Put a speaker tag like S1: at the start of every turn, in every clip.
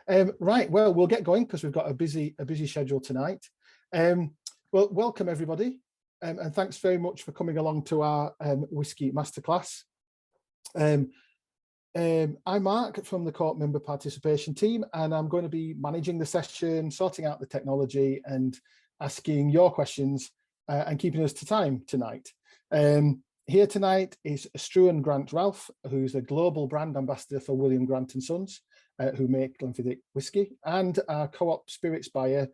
S1: Right, well, we'll get going because we've got a busy schedule tonight. Well, welcome everybody, and thanks very much for coming along to our Whisky Masterclass. I'm Mark from the Court Member Participation Team, and I'm going to be managing the session, sorting out the technology and asking your questions and keeping us to time tonight. Here tonight is Struan Grant Ralph, who's a global brand ambassador for William Grant & Sons, who make Glenfiddich whiskey, and our co-op spirits buyer,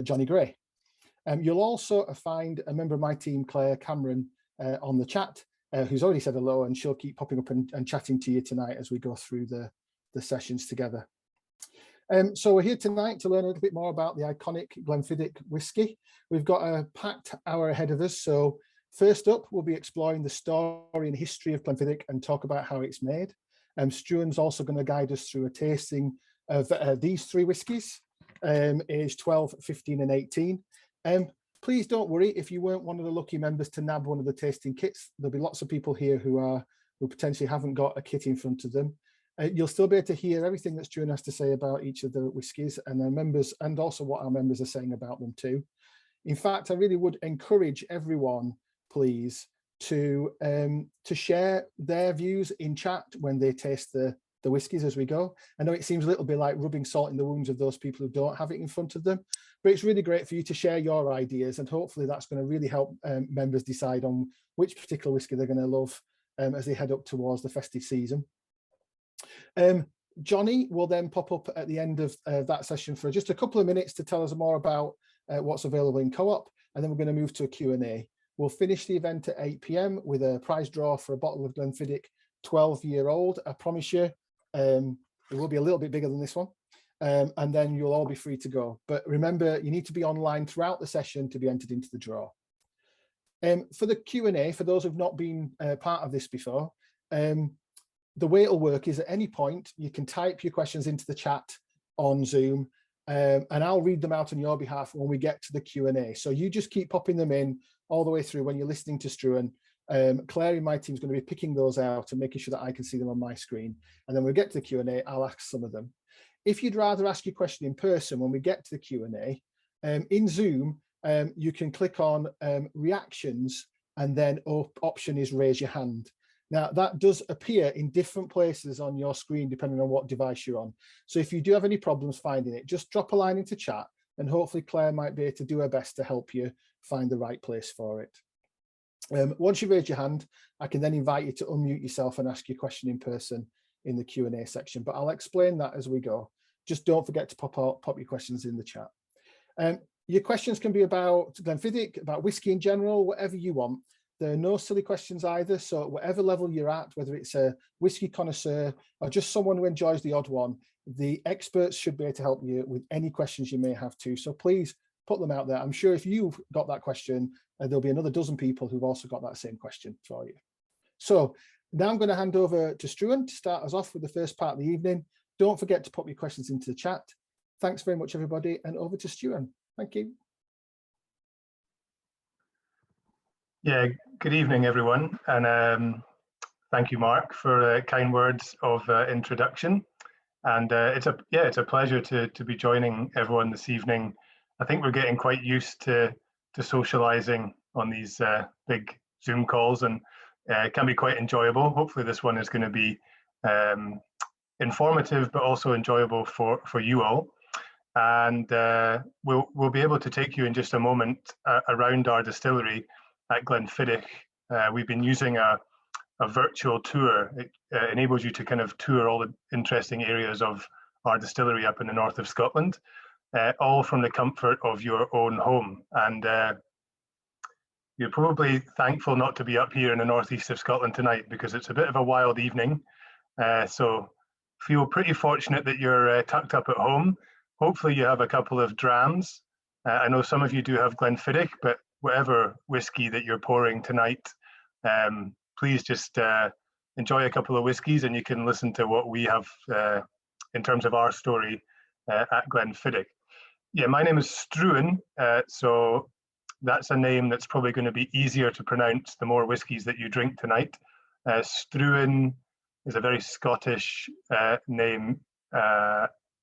S1: Jonny Grey. You'll also find a member of my team, Claire Cameron, on the chat, who's already said hello, and she'll keep popping up and chatting to you tonight as we go through the sessions together. So we're here tonight to learn a little bit more about the iconic Glenfiddich whiskey. We've got a packed hour ahead of us. So first up, we'll be exploring the story and history of Glenfiddich and talk about how it's made. Struan's also going to guide us through a tasting of these three whiskies, aged 12, 15 and 18. Please don't worry if you weren't one of the lucky members to nab one of the tasting kits. There'll be lots of people here who potentially haven't got a kit in front of them. You'll still be able to hear everything that Struan has to say about each of the whiskies and their members, and also what our members are saying about them too. In fact, I really would encourage everyone, please, to share their views in chat when they taste the whiskies as we go. I know it seems a little bit like rubbing salt in the wounds of those people who don't have it in front of them, but it's really great for you to share your ideas, and hopefully that's going to really help members decide on which particular whiskey they're going to love as they head up towards the festive season. Jonny will then pop up at the end of that session for just a couple of minutes to tell us more about what's available in co-op, and then we're going to move to a Q&A. We'll finish the event at 8 p.m. with a prize draw for a bottle of Glenfiddich 12-year-old. I promise you, it will be a little bit bigger than this one. And then you'll all be free to go. But remember, you need to be online throughout the session to be entered into the draw. For the Q&A, for those who've not been part of this before, the way it'll work is at any point, you can type your questions into the chat on Zoom, and I'll read them out on your behalf when we get to the Q&A. So you just keep popping them in all the way through when you're listening to Struan. Claire in my team is going to be picking those out and making sure that I can see them on my screen. And then when we get to the Q&A, I'll ask some of them. If you'd rather ask your question in person when we get to the Q&A, in Zoom, you can click on reactions, and then option is raise your hand. Now, that does appear in different places on your screen, depending on what device you're on. So if you do have any problems finding it, just drop a line into chat, and hopefully Claire might be able to do her best to help you find the right place for it. Once you raise your hand, I can then invite you to unmute yourself and ask your question in person in the Q&A section, but I'll explain that as we go. Just don't forget to pop your questions in the chat. Your questions can be about Glenfiddich, about whiskey in general, whatever you want. There are no silly questions either, so whatever level you're at, whether it's a whiskey connoisseur or just someone who enjoys the odd one, the experts should be able to help you with any questions you may have too. So please put them out there. I'm sure if you've got that question, there'll be another dozen people who've also got that same question for you. So now I'm going to hand over to Struan to start us off with the first part of the evening. Don't forget to pop your questions into the chat. Thanks very much, everybody, and over to Struan. Thank you.
S2: Yeah, good evening, everyone, and thank you, Mark, for kind words of introduction. And it's a pleasure to be joining everyone this evening. I think we're getting quite used to socializing on these big Zoom calls, and it can be quite enjoyable. Hopefully, this one is going to be informative, but also enjoyable for you all. And we'll be able to take you in just a moment around our distillery at Glenfiddich. We've been using a virtual tour. It enables you to kind of tour all the interesting areas of our distillery up in the north of Scotland, all from the comfort of your own home. And you're probably thankful not to be up here in the northeast of Scotland tonight, because it's a bit of a wild evening. So feel pretty fortunate that you're tucked up at home. Hopefully you have a couple of drams. I know some of you do have Glenfiddich, but whatever whiskey that you're pouring tonight, please just enjoy a couple of whiskies, and you can listen to what we have in terms of our story at Glenfiddich. Yeah, my name is Struan, so that's a name that's probably going to be easier to pronounce the more whiskies that you drink tonight. Struan is a very Scottish name.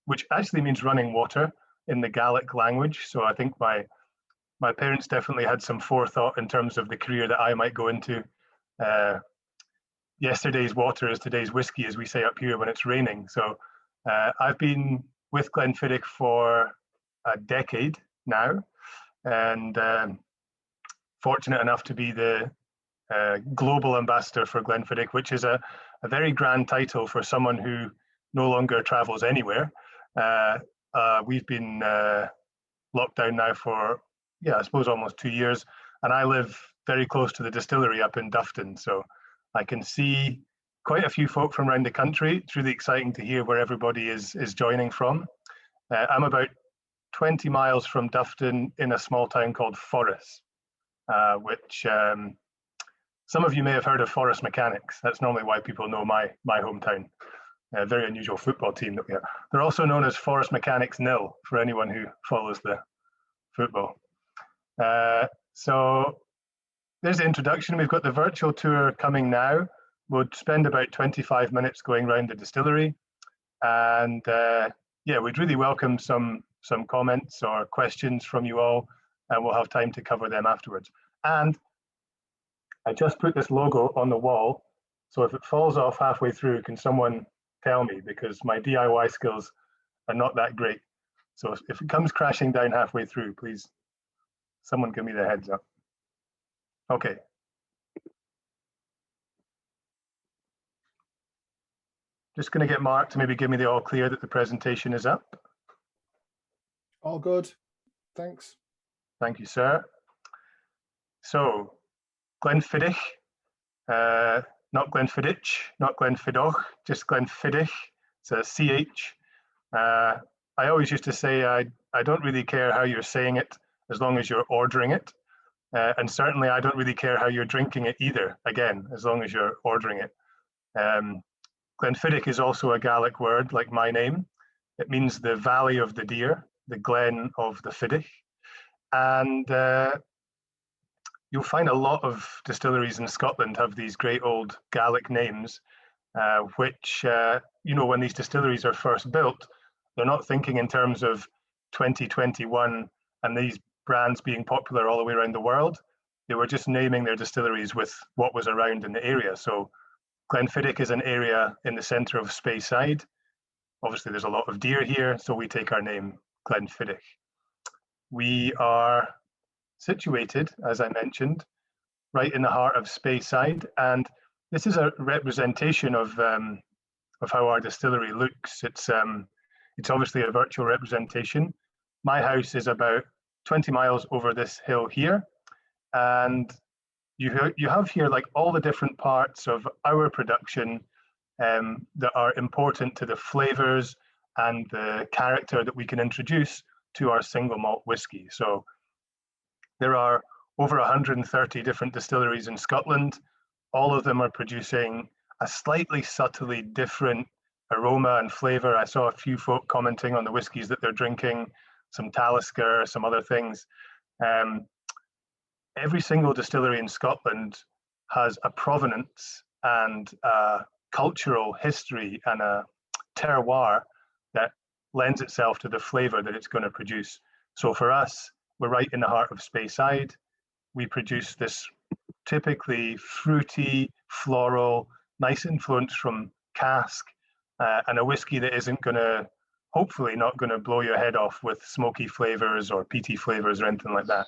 S2: which actually means running water in the Gaelic language. So I think my parents definitely had some forethought in terms of the career that I might go into. Yesterday's water is today's whiskey, as we say up here when it's raining. So I've been with Glenfiddich for a decade now, and fortunate enough to be the global ambassador for Glenfiddich, which is a very grand title for someone who no longer travels anywhere. We've been locked down now for, I suppose almost 2 years, and I live very close to the distillery up in Dufton, so I can see quite a few folk from around the country. It's really exciting to hear where everybody is joining from. I'm about 20 miles from Dufton in a small town called Forres, which some of you may have heard of Forres Mechanics. That's normally why people know my hometown. A very unusual football team that we have. They're also known as Forres Mechanics Nil for anyone who follows the football. So there's the introduction. We've got the virtual tour coming now. We'll spend about 25 minutes going around the distillery. And we'd really welcome some comments or questions from you all, and we'll have time to cover them afterwards. And I just put this logo on the wall, so if it falls off halfway through, can someone tell me, because my DIY skills are not that great. So if it comes crashing down halfway through, please, someone give me the heads up. Okay. Just going to get Mark to maybe give me the all clear that the presentation is up.
S1: All good. Thanks.
S2: Thank you, sir. So, Glenfiddich, not Glenfiddich, not Glenfiddich, just Glenfiddich. It's a CH. I always used to say I don't really care how you're saying it as long as you're ordering it. And certainly I don't really care how you're drinking it either, again, as long as you're ordering it. Glenfiddich is also a Gaelic word, like my name. It means the valley of the deer, the glen of the Fiddich. And you'll find a lot of distilleries in Scotland have these great old Gaelic names, which, when these distilleries are first built, they're not thinking in terms of 2021 and these brands being popular all the way around the world. They were just naming their distilleries with what was around in the area. So Glenfiddich is an area in the center of Speyside. Obviously, there's a lot of deer here, so we take our name, Glenfiddich. We are situated, as I mentioned, right in the heart of Speyside, and this is a representation of how our distillery looks. It's obviously a virtual representation. My house is about 20 miles over this hill here, and you have here like all the different parts of our production that are important to the flavors and the character that we can introduce to our single malt whiskey. So there are over 130 different distilleries in Scotland. All of them are producing a slightly subtly different aroma and flavor. I saw a few folk commenting on the whiskies that they're drinking, some Talisker, some other things. Every single distillery in Scotland has a provenance and a cultural history and a terroir that lends itself to the flavor that it's going to produce. So for us, we're right in the heart of Speyside. We produce this typically fruity, floral, nice influence from cask, and a whiskey that isn't going to, hopefully not going to blow your head off with smoky flavors or peaty flavors or anything like that.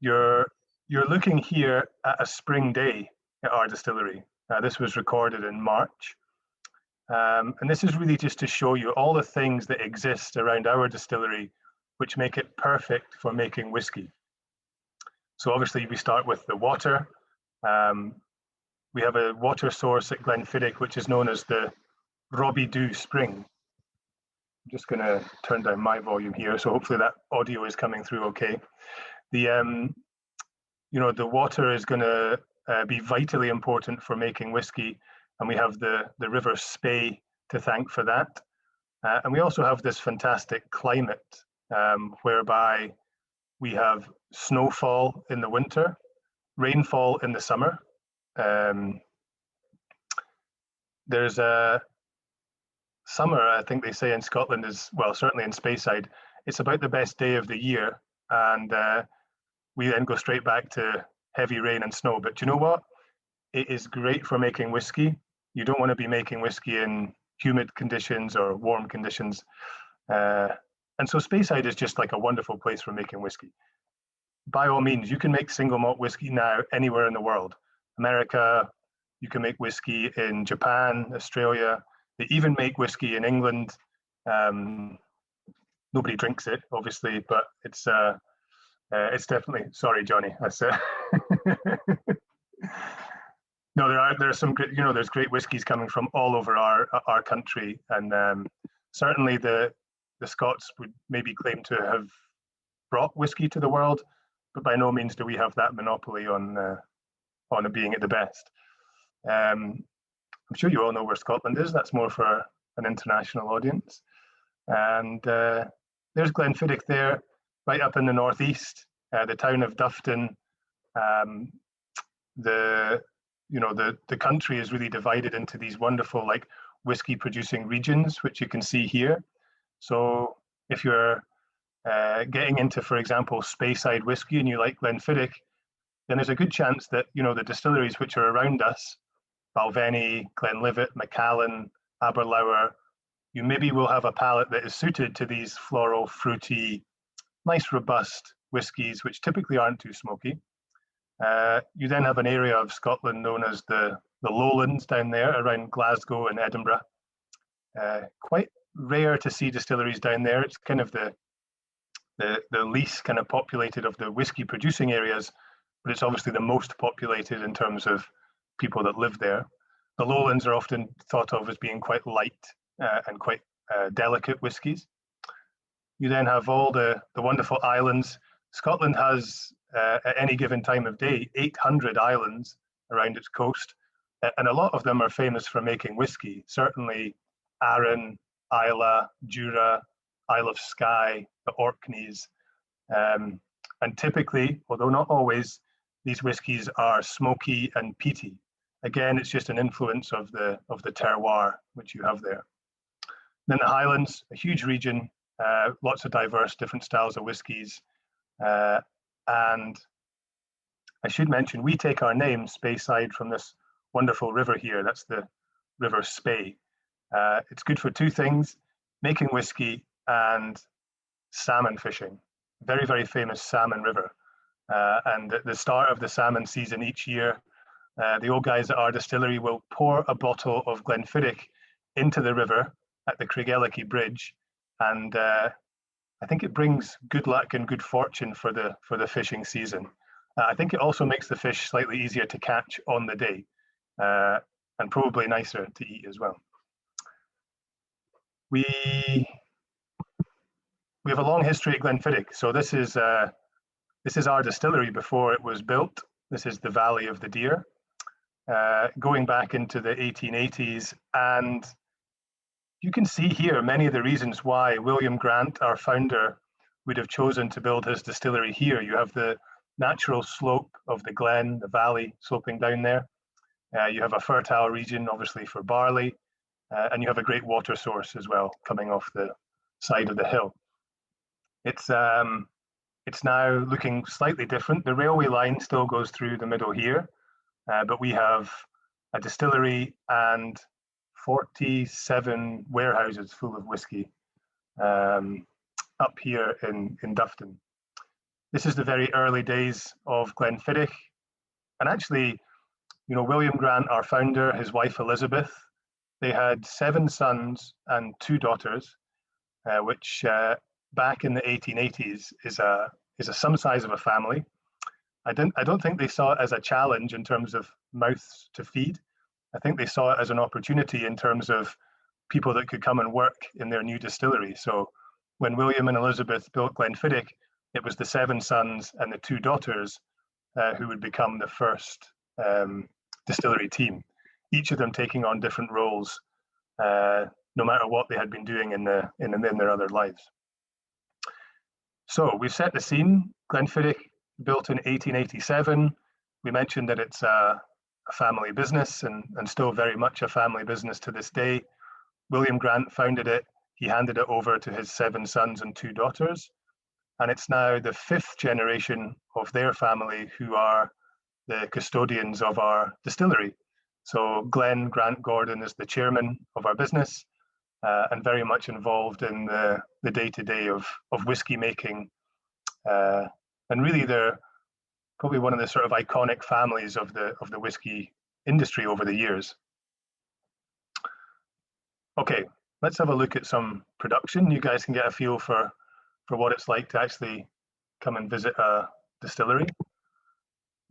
S2: You're looking here at a spring day at our distillery. This was recorded in March. And this is really just to show you all the things that exist around our distillery which make it perfect for making whiskey. So obviously we start with the water. We have a water source at Glenfiddich, which is known as the Robbie Dhu Spring. I'm just going to turn down my volume here, so hopefully that audio is coming through okay. The water is going to be vitally important for making whiskey, and we have the River Spey to thank for that. And we also have this fantastic climate whereby we have snowfall in the winter, rainfall in the summer. There's a summer, I think they say in Scotland is, well, certainly in Speyside, it's about the best day of the year. And we then go straight back to heavy rain and snow. But you know what? It is great for making whiskey. You don't want to be making whiskey in humid conditions or warm conditions. And so Speyside is just like a wonderful place for making whiskey. By all means, you can make single malt whiskey now anywhere in the world. America, you can make whiskey in Japan, Australia. They even make whiskey in England. Nobody drinks it, obviously, but it's definitely, sorry, Johnny, I said. No, there are some great, there's great whiskies coming from all over our country, and certainly the Scots would maybe claim to have brought whiskey to the world, but by no means do we have that monopoly on it being at the best. I'm sure you all know where Scotland is. That's more for an international audience. And there's Glenfiddich there, right up in the northeast, the town of Dufton. The country is really divided into these wonderful like whiskey producing regions, which you can see here. So if you're getting into, for example, Speyside whiskey and you like Glenfiddich, then there's a good chance that the distilleries which are around us, Balvenie, Glenlivet, Macallan, Aberlour, you maybe will have a palate that is suited to these floral, fruity, nice, robust whiskies, which typically aren't too smoky. You then have an area of Scotland known as the Lowlands down there around Glasgow and Edinburgh. Quite rare to see distilleries down there. It's kind of the least kind of populated of the whiskey producing areas, but it's obviously the most populated in terms of people that live there. The Lowlands are often thought of as being quite light and quite delicate whiskies. You then have all the wonderful islands. Scotland has, at any given time of day, 800 islands around its coast, and a lot of them are famous for making whiskey. Certainly Arran, Islay, Jura, Isle of Skye, the Orkneys. And typically, although not always, these whiskies are smoky and peaty. Again, it's just an influence of the terroir which you have there. Then the Highlands, a huge region, lots of diverse different styles of whiskies. And I should mention, we take our name, Speyside, from this wonderful river here. That's the River Spey. It's good for two things, making whiskey and salmon fishing. Very, very famous salmon river. And at the start of the salmon season each year, the old guys at our distillery will pour a bottle of Glenfiddich into the river at the Craigellachie Bridge, and I think it brings good luck and good fortune for the fishing season. I think it also makes the fish slightly easier to catch on the day, and probably nicer to eat as well. We have a long history at Glenfiddich. So this is our distillery before it was built. This is the Valley of the Deer, going back into the 1880s. And you can see here many of the reasons why William Grant, our founder, would have chosen to build his distillery here. You have the natural slope of the glen, the valley sloping down there. You have a fertile region, obviously, for barley, and you have a great water source as well coming off the side of the hill. It's now looking slightly different. The railway line still goes through the middle here, but we have a distillery and 47 warehouses full of whiskey up here in Dufton. This is the very early days of Glenfiddich. And actually, William Grant, our founder, his wife Elizabeth, they had 7 sons and 2 daughters, which back in the 1880s is some size of a family. I don't think they saw it as a challenge in terms of mouths to feed. I think they saw it as an opportunity in terms of people that could come and work in their new distillery. So when William and Elizabeth built Glenfiddich, it was the 7 sons and the 2 daughters who would become the first distillery team, each of them taking on different roles, no matter what they had been doing in their other lives. So we've set the scene. Glenfiddich, built in 1887. We mentioned that it's a family business and still very much a family business to this day. William Grant founded it. He handed it over to his 7 sons and 2 daughters. And it's now the 5th generation of their family who are the custodians of our distillery. So Glenn Grant Gordon is the chairman of our business, and very much involved in the day-to-day of whiskey making. And really they're probably one of the sort of iconic families of the whiskey industry over the years. Okay, let's have a look at some production. You guys can get a feel for what it's like to actually come and visit a distillery.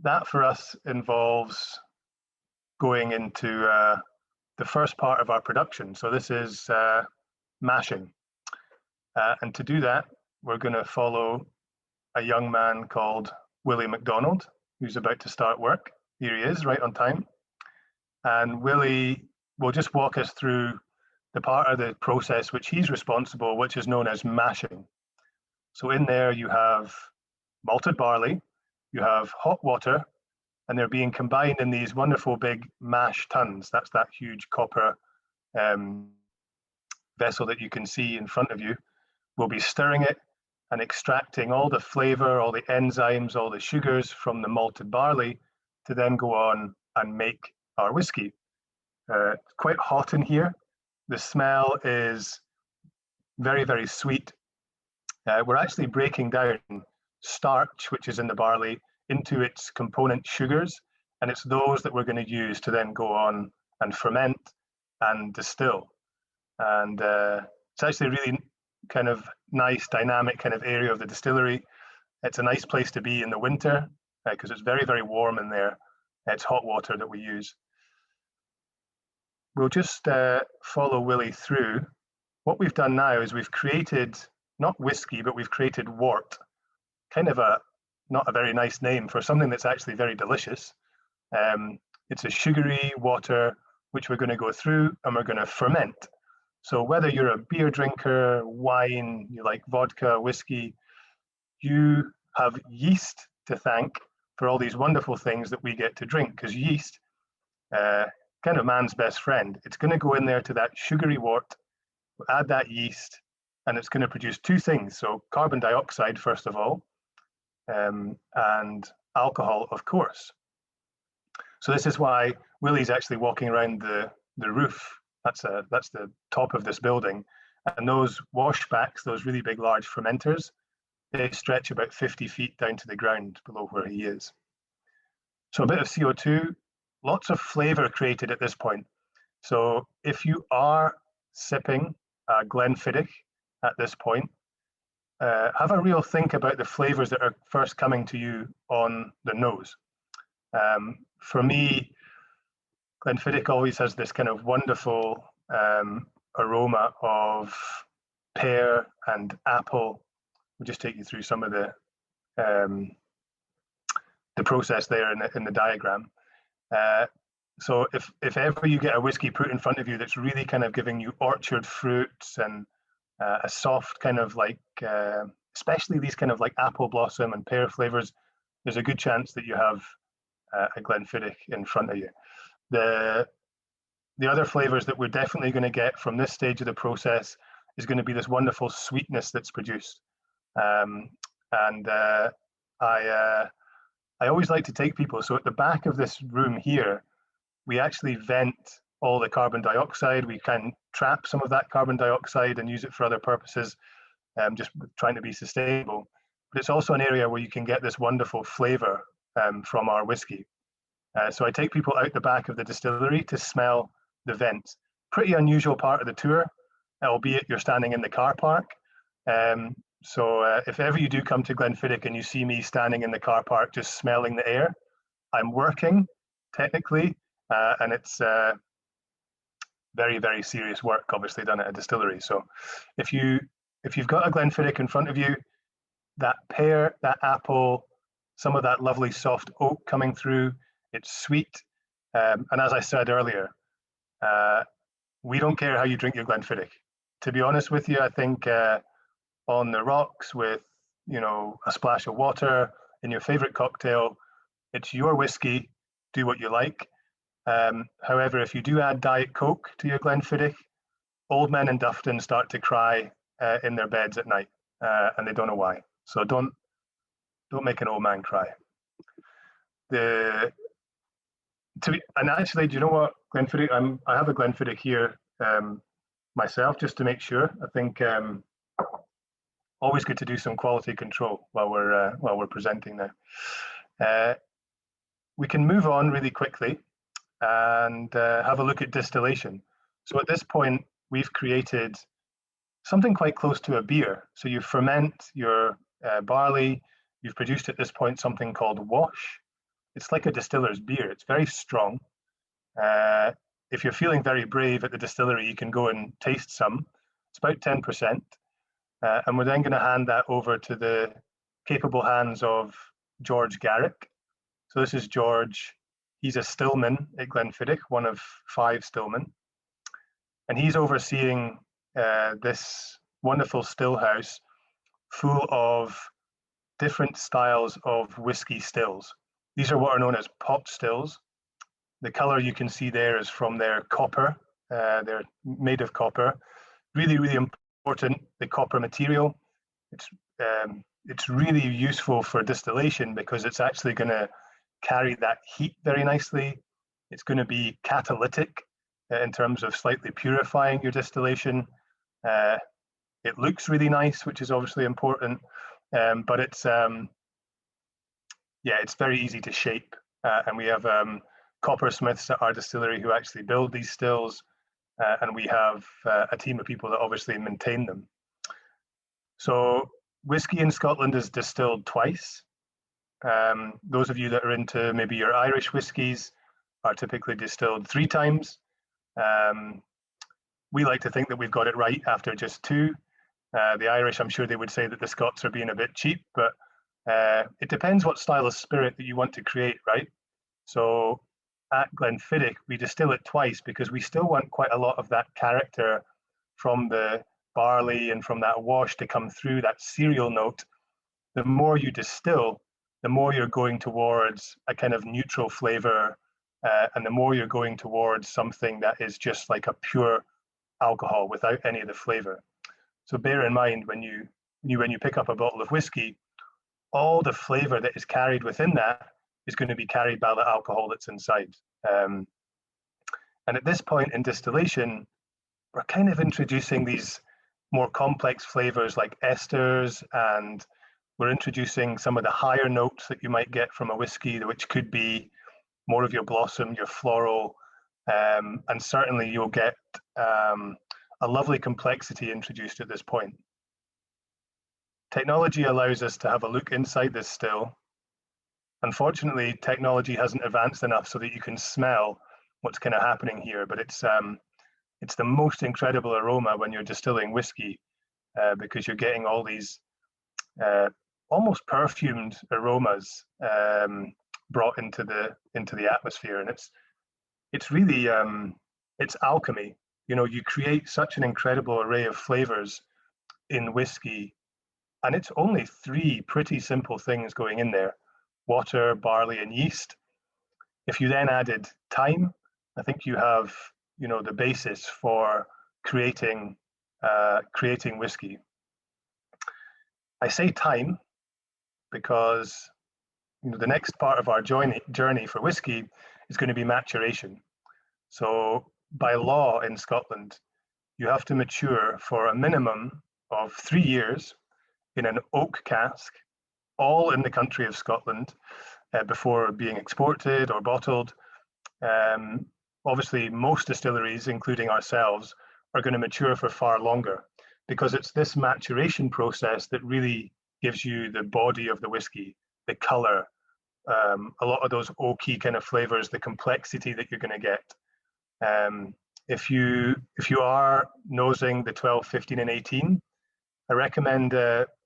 S2: That for us involves going into the first part of our production. So this is mashing. And to do that, we're going to follow a young man called Willie McDonald, who's about to start work. Here he is, right on time. And Willie will just walk us through the part of the process which he's responsible, which is known as mashing. So in there you have malted barley, you have hot water, and they're being combined in these wonderful big mash tuns. That's that huge copper vessel that you can see in front of you. We'll be stirring it and extracting all the flavor, all the enzymes, all the sugars from the malted barley to then go on and make our whiskey. It's quite hot in here. The smell is very, very sweet. We're actually breaking down starch, which is in the barley, into its component sugars, and it's those that we're going to use to then go on and ferment and distill. And it's actually a really kind of nice, dynamic kind of area of the distillery. It's a nice place to be in the winter because it's very, very warm in there. It's hot water that we use. We'll just follow Willie through. What we've done now is we've created, not whiskey, but we've created wort, kind of not a very nice name for something that's actually very delicious. It's a sugary water, which we're going to go through and we're going to ferment. So whether you're a beer drinker, wine, you like vodka, whiskey, you have yeast to thank for all these wonderful things that we get to drink, because yeast, kind of man's best friend. It's going to go in there to that sugary wort, add that yeast, and it's going to produce 2 things. So carbon dioxide, first of all, and alcohol, of course. So this is why Willie's actually walking around the roof. That's the top of this building. And those washbacks, those really big, large fermenters, they stretch about 50 feet down to the ground below where he is. So a bit of CO2, lots of flavor created at this point. So if you are sipping Glenfiddich at this point, have a real think about the flavors that are first coming to you on the nose. For me, Glenfiddich always has this kind of wonderful aroma of pear and apple. We'll just take you through some of the process there in the diagram. So if ever you get a whiskey put in front of you that's really kind of giving you orchard fruits and a soft kind of like, especially these kind of like apple blossom and pear flavors, there's a good chance that you have a Glenfiddich in front of you. The other flavors that we're definitely going to get from this stage of the process is going to be this wonderful sweetness that's produced. I always like to take people, so at the back of this room here, we actually vent all the carbon dioxide. We can trap some of that carbon dioxide and use it for other purposes, just trying to be sustainable. But it's also an area where you can get this wonderful flavor from our whiskey. So I take people out the back of the distillery to smell the vents. Pretty unusual part of the tour, albeit you're standing in the car park. So if ever you do come to Glenfiddich and you see me standing in the car park just smelling the air, I'm working technically, and it's very, very serious work, obviously done at a distillery. So if you've got a Glenfiddich in front of you, that pear, that apple, some of that lovely soft oak coming through, it's sweet. And as I said earlier, we don't care how you drink your Glenfiddich. To be honest with you, I think on the rocks with, a splash of water in your favorite cocktail, it's your whiskey, do what you like. However, if you do add Diet Coke to your Glenfiddich, old men in Dufton start to cry in their beds at night, and they don't know why. So don't make an old man cry. And actually, do you know what, Glenfiddich? I have a Glenfiddich here myself, just to make sure. I think always good to do some quality control while we're presenting now. We can move on really quickly and have a look at distillation. So at this point, we've created something quite close to a beer. So you ferment your barley. You've produced at this point something called wash. It's like a distiller's beer. It's very strong. If you're feeling very brave at the distillery, you can go and taste some. It's about 10%. And we're then going to hand that over to the capable hands of George Garrick. So this is George. He's a stillman at Glenfiddich, one of 5 stillmen. And he's overseeing this wonderful still house full of different styles of whiskey stills. These are what are known as pot stills. The color you can see there is from their copper. They're made of copper. Really, really important, the copper material. It's really useful for distillation because it's actually going to carry that heat very nicely. It's going to be catalytic in terms of slightly purifying your distillation. It looks really nice, which is obviously important, but it's very easy to shape. And we have coppersmiths at our distillery who actually build these stills, and we have a team of people that obviously maintain them. So whiskey in Scotland is distilled twice. Those of you that are into maybe your Irish whiskies are typically distilled 3 times. We like to think that we've got it right after just 2. The Irish, I'm sure they would say that the Scots are being a bit cheap, but it depends what style of spirit that you want to create, right? So at Glenfiddich, we distill it twice because we still want quite a lot of that character from the barley and from that wash to come through, that cereal note. The more you distill, the more you're going towards a kind of neutral flavor, and the more you're going towards something that is just like a pure alcohol without any of the flavor. So bear in mind when you pick up a bottle of whiskey, all the flavor that is carried within that is going to be carried by the alcohol that's inside. And at this point in distillation, we're kind of introducing these more complex flavors like esters, and we're introducing some of the higher notes that you might get from a whiskey, which could be more of your blossom, your floral, and certainly you'll get a lovely complexity introduced at this point. Technology allows us to have a look inside this still. Unfortunately, technology hasn't advanced enough so that you can smell what's kind of happening here, but it's the most incredible aroma when you're distilling whiskey, because you're getting all these almost perfumed aromas brought into the atmosphere, and it's really it's alchemy. You know, you create such an incredible array of flavors in whiskey, and it's only 3 pretty simple things going in there: water, barley, and yeast. If you then added thyme, I think you have, you know, the basis for creating whiskey. I say thyme because, you know, the next part of our journey for whiskey is going to be maturation. So by law in Scotland, you have to mature for a minimum of 3 years in an oak cask, all in the country of Scotland, before being exported or bottled. Obviously, most distilleries, including ourselves, are going to mature for far longer, because it's this maturation process that really gives you the body of the whiskey, the color, a lot of those oaky kind of flavors, the complexity that you're going to get. If you are nosing the 12, 15, and 18, I recommend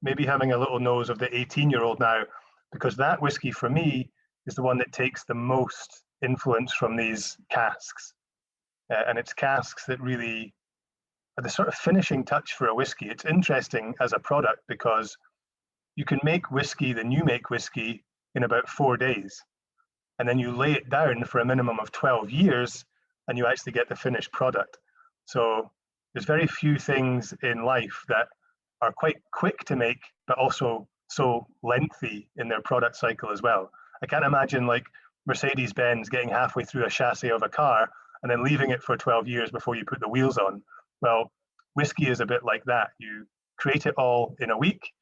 S2: maybe having a little nose of the 18-year-old now, because that whiskey for me is the one that takes the most influence from these casks. And it's casks that really are the sort of finishing touch for a whiskey. It's interesting as a product because you can make whiskey, then you make whiskey in about 4 days. And then you lay it down for a minimum of 12 years and you actually get the finished product. So there's very few things in life that are quite quick to make, but also so lengthy in their product cycle as well. I can't imagine like Mercedes-Benz getting halfway through a chassis of a car and then leaving it for 12 years before you put the wheels on. Well, whiskey is a bit like that. You create it all in a week,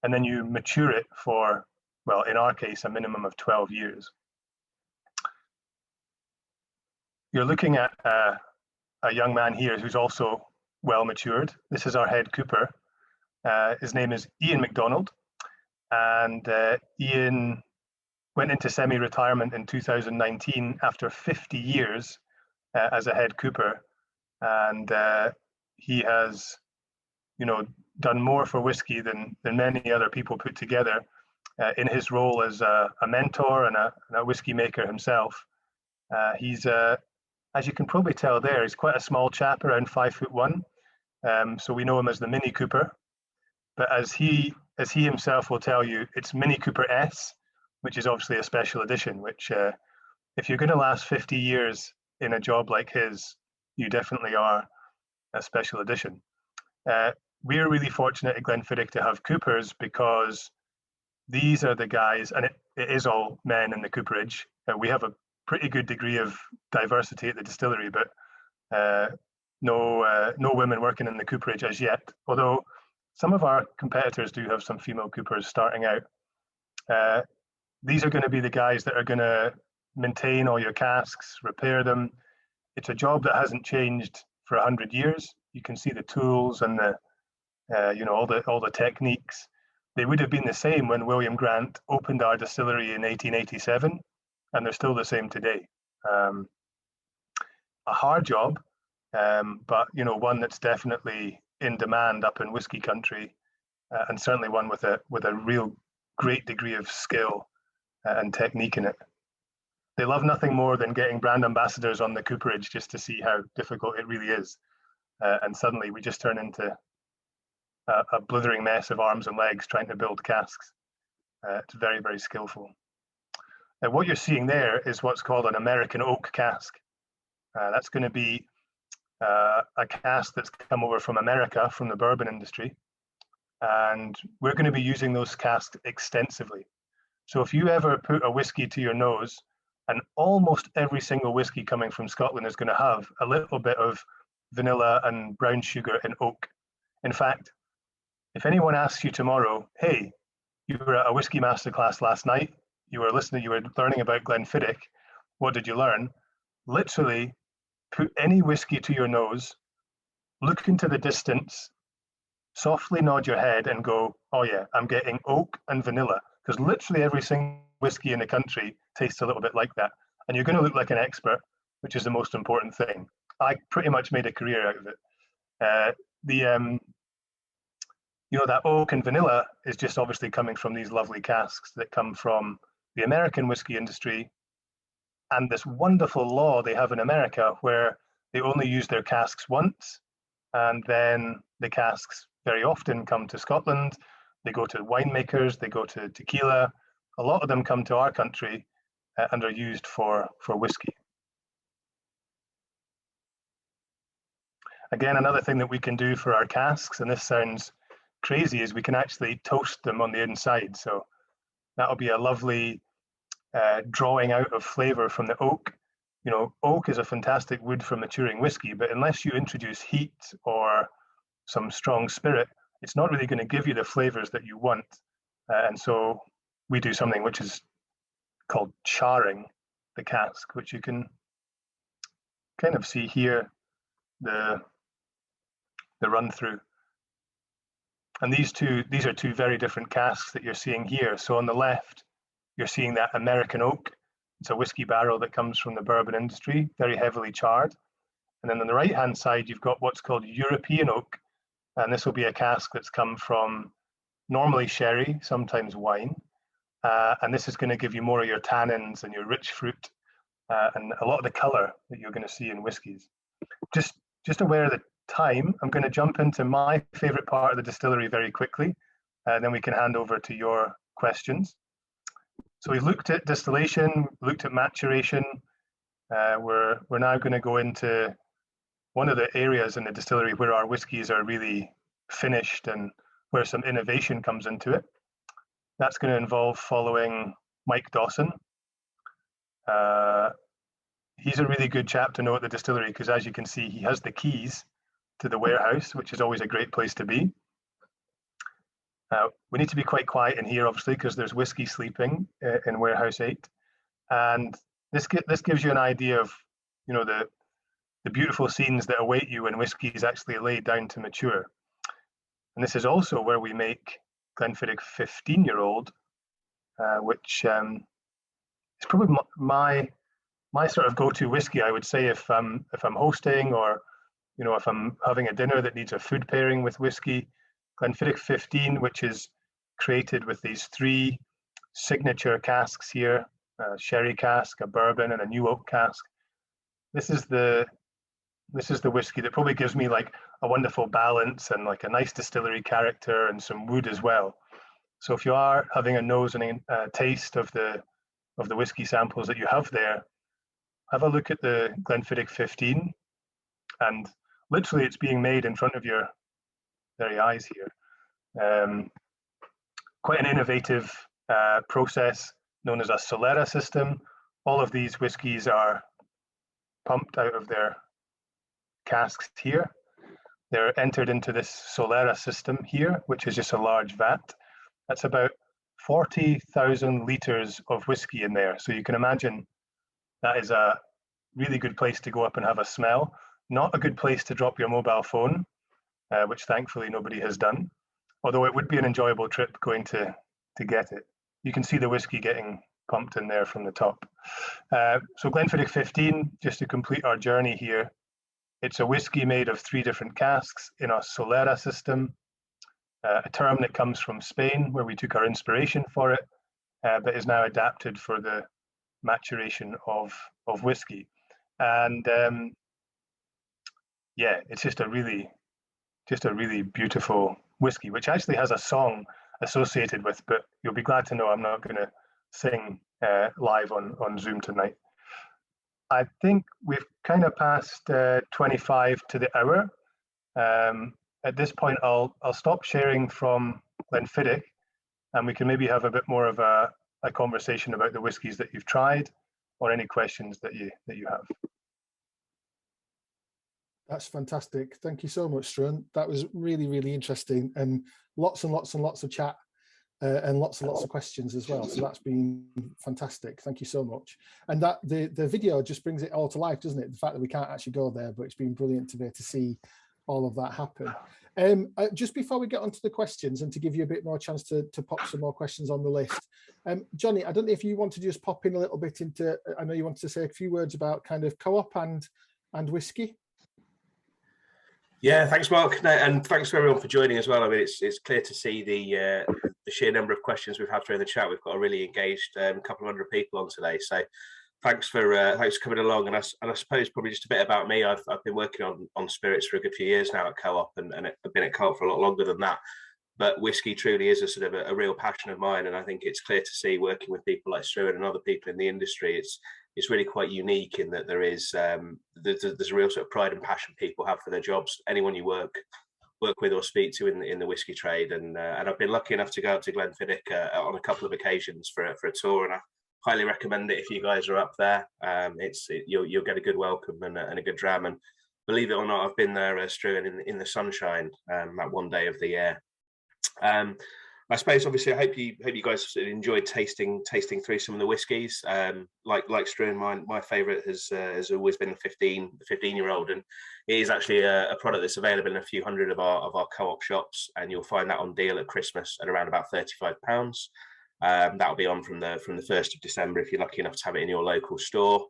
S2: and then you mature it for, well, in our case, a minimum of 12 years. You're looking at a young man here who's also well matured. This is our head cooper. His name is Ian McDonald, and Ian went into semi-retirement in 2019 after 50 years as a head cooper, and he has, done more for whiskey than many other people put together in his role as a mentor and a whiskey maker himself. He's, as you can probably tell there, he's quite a small chap, around 5'1". So we know him as the Mini Cooper. But as he himself will tell you, it's Mini Cooper S, which is obviously a special edition, which if you're going to last 50 years in a job like his, you definitely are a special edition. We're really fortunate at Glenfiddich to have coopers because these are the guys, and it is all men in the cooperage. We have a pretty good degree of diversity at the distillery, but no women working in the cooperage as yet, although some of our competitors do have some female coopers starting out. These are going to be the guys that are going to maintain all your casks, repair them. It's a job that hasn't changed for 100 years. You can see the tools and the all the techniques. They would have been the same when William Grant opened our distillery in 1887, and they're still the same today. A hard job, but one that's definitely in demand up in whiskey country, and certainly one with a real great degree of skill and technique in it. They love nothing more than getting brand ambassadors on the cooperage just to see how difficult it really is. And suddenly we just turn into a blithering mess of arms and legs trying to build casks. It's very, very skillful. What you're seeing there is what's called an American oak cask. That's going to be a cask that's come over from America, from the bourbon industry. And we're going to be using those casks extensively. So if you ever put a whiskey to your nose, and almost every single whiskey coming from Scotland is going to have a little bit of vanilla and brown sugar and oak. In fact, if anyone asks you tomorrow, hey, you were at a Whisky Masterclass last night, you were learning about Glenfiddich, what did you learn? Literally, put any whiskey to your nose, look into the distance, softly nod your head and go, oh yeah, I'm getting oak and vanilla. Because literally every single whiskey in the country tastes a little bit like that. And you're going to look like an expert, which is the most important thing. I pretty much made a career out of it. That oak and vanilla is just obviously coming from these lovely casks that come from the American whiskey industry, and this wonderful law they have in America where they only use their casks once, and then the casks very often come to Scotland. They go to winemakers, they go to tequila. A lot of them come to our country and are used for whiskey. Again, another thing that we can do for our casks, and this sounds crazy, is we can actually toast them on the inside. So that'll be a lovely drawing out of flavor from the oak. Oak is a fantastic wood for maturing whiskey, but unless you introduce heat or some strong spirit, it's not really going to give you the flavors that you want. And so we do something which is called charring the cask, which you can kind of see here, the run through. And these are two very different casks that you're seeing here. So on the left, you're seeing that American oak. It's a whiskey barrel that comes from the bourbon industry, very heavily charred. And then on the right-hand side, you've got what's called European oak. And this will be a cask that's come from normally sherry, sometimes wine. And this is going to give you more of your tannins and your rich fruit and a lot of the color that you're going to see in whiskies. Just aware of the time, I'm going to jump into my favorite part of the distillery very quickly, and then we can hand over to your questions. So we've looked at distillation, looked at maturation. We're now going to go into one of the areas in the distillery where our whiskies are really finished and where some innovation comes into it. That's going to involve following Mike Dawson. He's a really good chap to know at the distillery because, as you can see, he has the keys to the warehouse, which is always a great place to be. We need to be quite quiet in here, obviously, because there's whiskey sleeping in warehouse 8. And this gives you an idea of, you know, the beautiful scenes that await you when whiskey is actually laid down to mature. And this is also where we make Glenfiddich 15-year-old, which is probably my sort of go-to whiskey, I would say, if I'm hosting, or, you know, if I'm having a dinner that needs a food pairing with whiskey. Glenfiddich 15, which is created with these 3 signature casks here: a sherry cask, a bourbon, and a new oak cask. This is the whiskey that probably gives me like a wonderful balance and like a nice distillery character and some wood as well. So if you are having a nose and a taste of the whiskey samples that you have there, have a look at the Glenfiddich 15, and literally it's being made in front of your very eyes here. Quite an innovative process known as a solera system. All of these whiskies are pumped out of their casks here. They're entered into this solera system here, which is just a large vat. That's about 40,000 litres of whiskey in there. So you can imagine that is a really good place to go up and have a smell. Not a good place to drop your mobile phone, which thankfully nobody has done. Although it would be an enjoyable trip going to get it. You can see the whiskey getting pumped in there from the top. So Glenfiddich 15, just to complete our journey here, it's a whiskey made of 3 different casks in a solera system, a term that comes from Spain, where we took our inspiration for it, but is now adapted for the maturation of whiskey. And yeah, it's just a really beautiful whiskey, which actually has a song associated with, but you'll be glad to know I'm not going to sing live on Zoom tonight. I think we've kind of passed 25 to the hour. At this point, I'll stop sharing from Glenfiddich, and we can maybe have a bit more of a conversation about the whiskies that you've tried, or any questions that you have.
S1: That's fantastic. Thank you so much, Struan. That was really, really interesting, and lots and lots and lots of chat and lots and lots of questions as well. So that's been fantastic. Thank you so much. And that the video just brings it all to life, doesn't it? The fact that we can't actually go there, but it's been brilliant to be able to see all of that happen. Just before we get onto the questions, and to give you a bit more chance to pop some more questions on the list, Jonny, I don't know if you want to just pop in a little bit into, I know you wanted to say a few words about kind of co-op and whiskey.
S3: Yeah, thanks, Mark, and thanks to everyone for joining as well. I mean, it's clear to see the sheer number of questions we've had through the chat. We've got a really engaged couple of hundred people on today, so thanks for coming along. And I suppose probably just a bit about me. I've been working on spirits for a good few years now at Co-op, and I've been at Co-op for a lot longer than that. But whiskey truly is a sort of a real passion of mine, and I think it's clear to see, working with people like Struan and other people in the industry, it's really quite unique in that there's a real sort of pride and passion people have for their jobs. Anyone you work with or speak to in the whiskey trade, and I've been lucky enough to go up to Glenfiddich on a couple of occasions for a tour, and I highly recommend it if you guys are up there. You'll get a good welcome and a good dram. And believe it or not, I've been there, Struan, in the sunshine that one day of the year. I suppose, obviously, I hope you guys enjoyed tasting through some of the whiskies. Like Struan, my favourite has always been the 15-year-old, and it is actually a product that's available in a few hundred of our Co-op shops, and you'll find that on deal at Christmas at around about £35. That'll be on from the 1st of December if you're lucky enough to have it in your local store.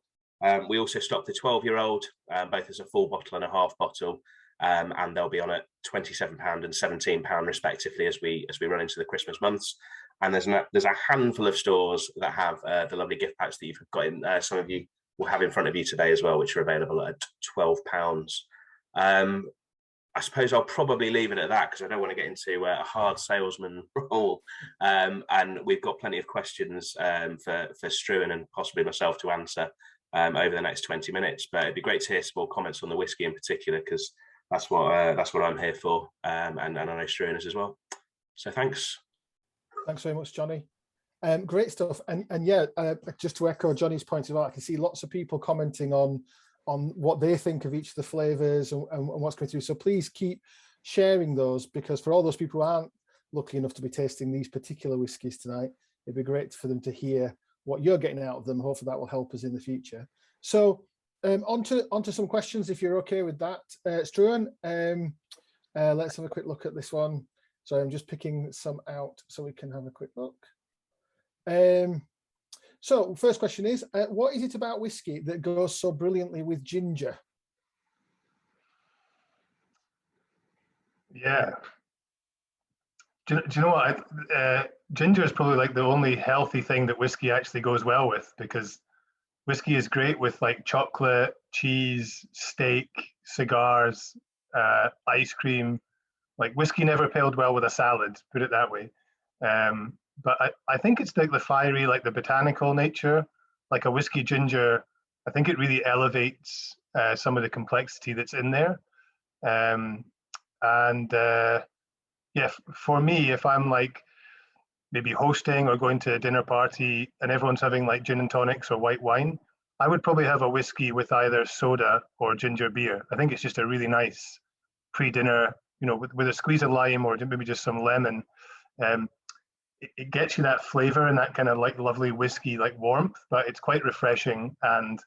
S3: We also stock the 12-year-old, both as a full bottle and a half bottle. And they'll be on at £27 and £17 respectively as we run into the Christmas months. And there's a handful of stores that have the lovely gift packs that you've got in. Some of you will have in front of you today as well, which are available at £12. I suppose I'll probably leave it at that because I don't want to get into a hard salesman role. And we've got plenty of questions for Struan and possibly myself to answer. over the next 20 minutes. But it'd be great to hear some more comments on the whiskey in particular, because that's what I'm here for, and I know Struan is as well. So thanks.
S1: Thanks very much, Jonny. Great stuff. And yeah, just to echo Jonny's point as well, I can see lots of people commenting on what they think of each of the flavors and what's going through. So please keep sharing those, because for all those people who aren't lucky enough to be tasting these particular whiskies tonight, it'd be great for them to hear what you're getting out of them. Hopefully that will help us in the future. So onto some questions, if you're okay with that, Struan. Let's have a quick look at this one. So I'm just picking some out so we can have a quick look. So first question is, what is it about whiskey that goes so brilliantly with ginger?
S2: Yeah. Do you know what? Ginger is probably like the only healthy thing that whiskey actually goes well with, because whiskey is great with like chocolate, cheese, steak, cigars, ice cream. Like whiskey never paired well with a salad, put it that way. But I think it's like the fiery, like the botanical nature, like a whiskey ginger. I think it really elevates some of the complexity that's in there. Yeah, for me, if I'm like maybe hosting or going to a dinner party and everyone's having like gin and tonics or white wine, I would probably have a whiskey with either soda or ginger beer. I think it's just a really nice pre-dinner, you know, with a squeeze of lime or maybe just some lemon. It gets you that flavor and that kind of like lovely whiskey like warmth, but it's quite refreshing and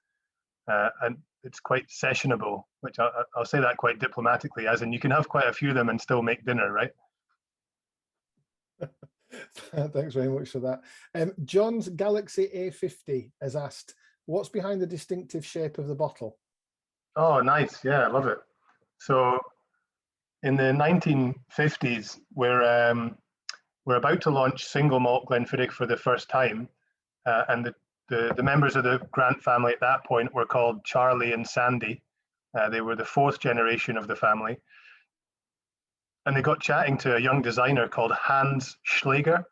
S2: it's quite sessionable, which I'll say that quite diplomatically, as in you can have quite a few of them and still make dinner, right?
S1: Thanks very much for that. John's Galaxy A50 has asked, what's behind the distinctive shape of the bottle?
S2: Oh, nice. Yeah, I love it. So in the 1950s, we're about to launch single malt Glenfiddich for the first time. And the members of the Grant family at that point were called Charlie and Sandy. They were the fourth generation of the family. And they got chatting to a young designer called Hans Schläger.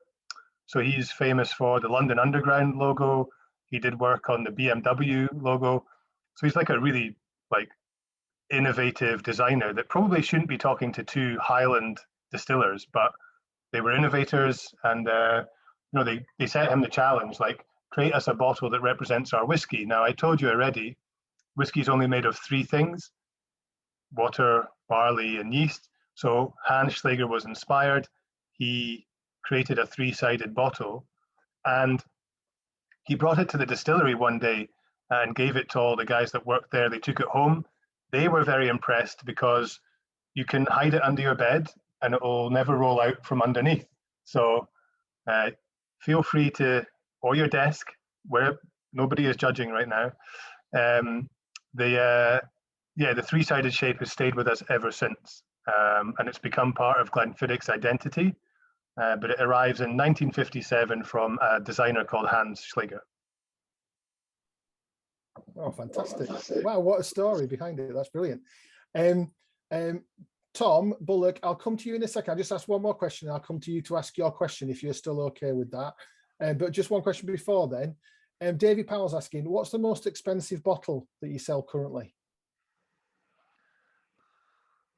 S2: So he's famous for the London Underground logo. He did work on the BMW logo. So he's like a really like innovative designer that probably shouldn't be talking to two Highland distillers, but they were innovators, and you know, they set him the challenge, like, create us a bottle that represents our whiskey. Now, I told you already, whiskey is only made of three things: water, barley, and yeast. So Hans Schläger was inspired. He created a three-sided bottle, and he brought it to the distillery one day and gave it to all the guys that worked there. They took it home. They were very impressed because you can hide it under your bed and it will never roll out from underneath. So feel free to, or your desk, where nobody is judging right now. The three-sided shape has stayed with us ever since. And it's become part of Glenfiddich's identity, but it arrives in 1957 from a designer called Hans Schläger.
S1: Oh, fantastic. Wow, what a story behind it. That's brilliant. Tom Bullock, I'll come to you in a second. I'll just ask one more question. I'll come to you to ask your question if you're still okay with that. But just one question before then. Davey Powell's asking, what's the most expensive bottle that you sell currently?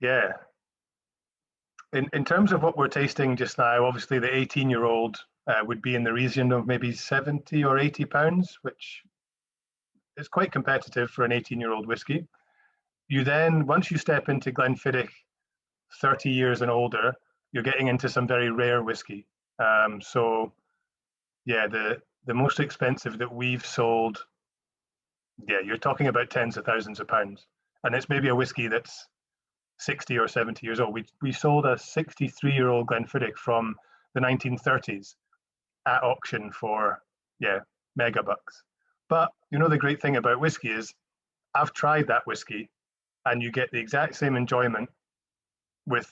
S2: Yeah. In terms of what we're tasting just now, obviously the 18-year-old would be in the region of maybe 70 or 80 pounds, which is quite competitive for an 18-year-old whiskey. You then, once you step into Glenfiddich 30 years and older, you're getting into some very rare whiskey. So yeah, the most expensive that we've sold, yeah, you're talking about tens of thousands of pounds. And it's maybe a whiskey that's 60 or 70 years old. We sold a 63-year-old Glenfiddich from the 1930s at auction for, yeah, mega bucks. But you know, the great thing about whiskey is I've tried that whiskey and you get the exact same enjoyment with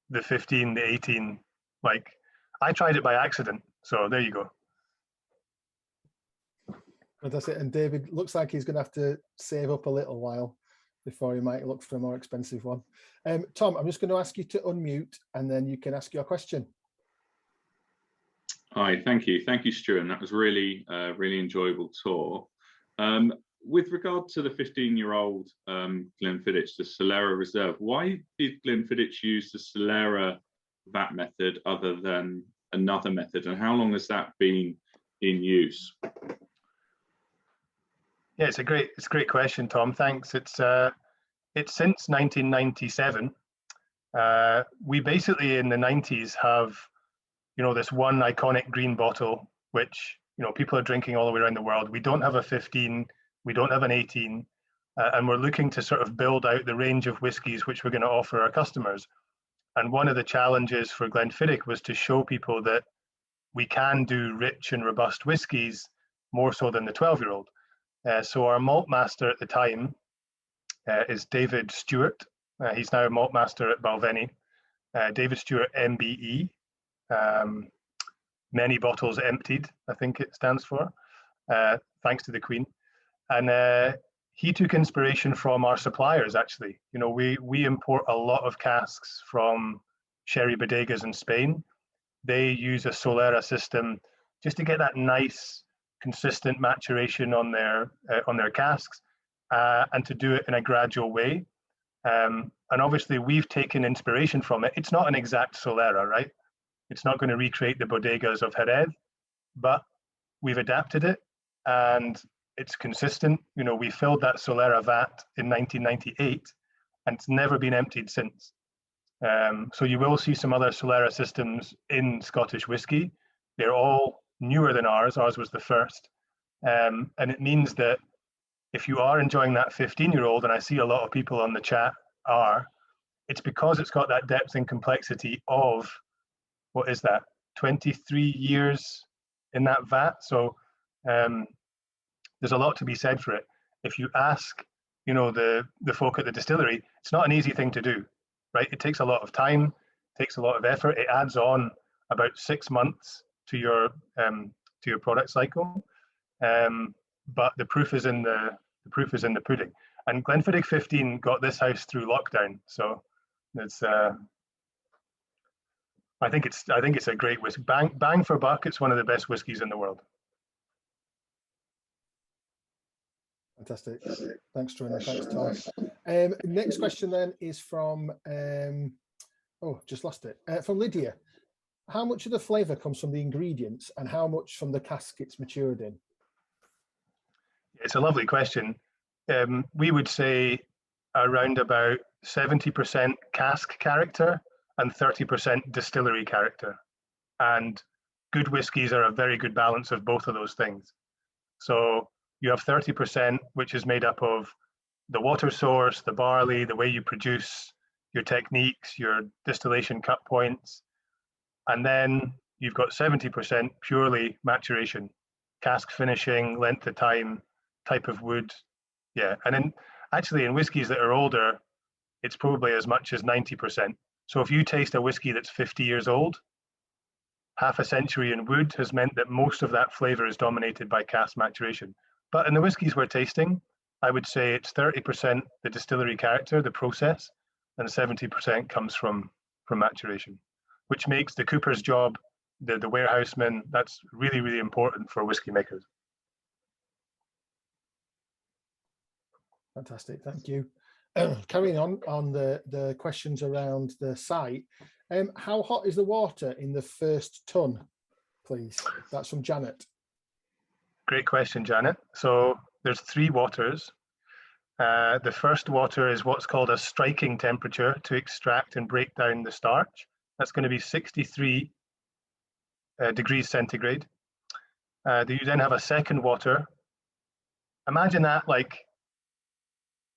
S2: the 15, the 18. Like, I tried it by accident. So there you go.
S1: That's it. And David looks like he's going to have to save up a little while before he might look for a more expensive one. Tom, I'm just going to ask you to unmute and then you can ask your question.
S4: Hi, thank you. Thank you, Struan. That was really, really enjoyable tour. with regard to the 15-year-old Glenfiddich, the Solera Reserve, why did Glenfiddich use the Solera vat method other than another method, and how long has that been in use?
S2: Yeah, it's a great question, Tom. Thanks. It's since 1997. We basically in the 90s have, this one iconic green bottle, which people are drinking all the way around the world. We don't have a 15, we don't have an 18, and we're looking to sort of build out the range of whiskies which we're going to offer our customers. And one of the challenges for Glenfiddich was to show people that we can do rich and robust whiskies more so than the 12-year-old. So our malt master at the time is David Stewart. He's now a malt master at Balvenie. David Stewart MBE. Many bottles emptied, I think it stands for, thanks to the Queen. And he took inspiration from our suppliers, actually. We import a lot of casks from sherry bodegas in Spain. They use a solera system just to get that nice, consistent maturation on their casks, and to do it in a gradual way. And obviously, we've taken inspiration from it. It's not an exact solera, right? It's not going to recreate the bodegas of Jerez, but we've adapted it, and it's consistent. We filled that solera vat in 1998, and it's never been emptied since. So you will see some other solera systems in Scottish whisky. They're all newer than ours. Ours was the first. And it means that if you are enjoying that 15-year-old, and I see a lot of people on the chat are, it's because it's got that depth and complexity of, what is that, 23 years in that vat. So there's a lot to be said for it. If you ask, the folk at the distillery, it's not an easy thing to do, right? It takes a lot of time, takes a lot of effort. It adds on about 6 months to your product cycle. But the proof is in the pudding. And Glenfiddich 15 got this house through lockdown, so it's. I think it's a great whiskey. Bang for buck, it's one of the best whiskies in the world.
S1: Fantastic. Thanks, Struan. Thanks, Tom. Next question then is from, just lost it. From Lydia. How much of the flavour comes from the ingredients and how much from the cask it's matured in?
S2: It's a lovely question. We would say around about 70% cask character and 30% distillery character. And good whiskies are a very good balance of both of those things. So you have 30%, which is made up of the water source, the barley, the way you produce, your techniques, your distillation cut points. And then you've got 70% purely maturation, cask finishing, length of time, type of wood. Yeah, and then actually in whiskies that are older, it's probably as much as 90%. So if you taste a whiskey that's 50 years old, half a century in wood has meant that most of that flavor is dominated by cask maturation. But in the whiskies we're tasting, I would say it's 30% the distillery character, the process, and 70% comes from maturation, which makes the cooper's job, the warehouseman, that's really, really important for whiskey makers.
S1: Fantastic, thank you. Carrying on the questions around the site, how hot is the water in the first ton, please? That's from Janet.
S2: Great question, Janet. So there's 3 waters. The first water is what's called a striking temperature to extract and break down the starch. That's going to be 63 degrees centigrade. You then have a second water. Imagine that like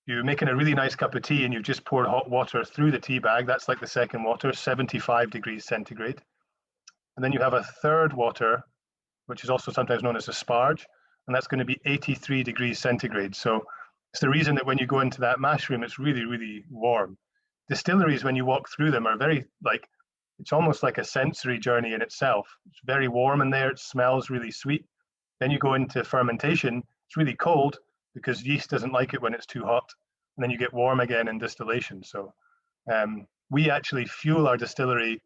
S2: you're making a really nice cup of tea and you've just poured hot water through the tea bag. That's like the second water, 75 degrees centigrade. And then you have a third water, which is also sometimes known as a sparge, and that's going to be 83 degrees centigrade. So it's the reason that when you go into that mash room, it's really, really warm. Distilleries, when you walk through them, are very like, it's almost like a sensory journey in itself. It's very warm in there, it smells really sweet. Then you go into fermentation, it's really cold because yeast doesn't like it when it's too hot. And then you get warm again in distillation. So we actually fuel our distillery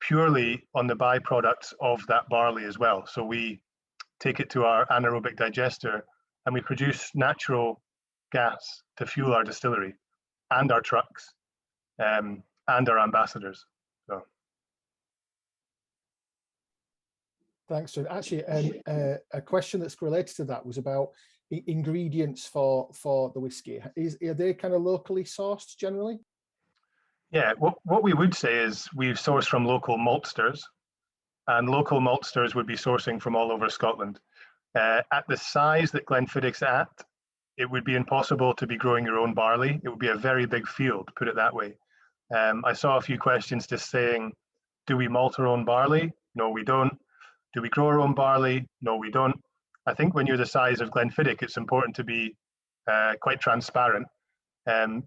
S2: purely on the byproducts of that barley as well. So we take it to our anaerobic digester and we produce natural gas to fuel our distillery and our trucks and our ambassadors. So.
S1: Thanks, Struan. Actually, a question that's related to that was about ingredients for the whiskey. Are they kind of locally sourced generally?
S2: Yeah, what we would say is we've sourced from local maltsters, and local maltsters would be sourcing from all over Scotland. At the size that Glenfiddich's at, it would be impossible to be growing your own barley. It would be a very big field, put it that way. I saw a few questions just saying, do we malt our own barley? No, we don't. Do we grow our own barley? No, we don't. I think when you're the size of Glenfiddich, it's important to be quite transparent.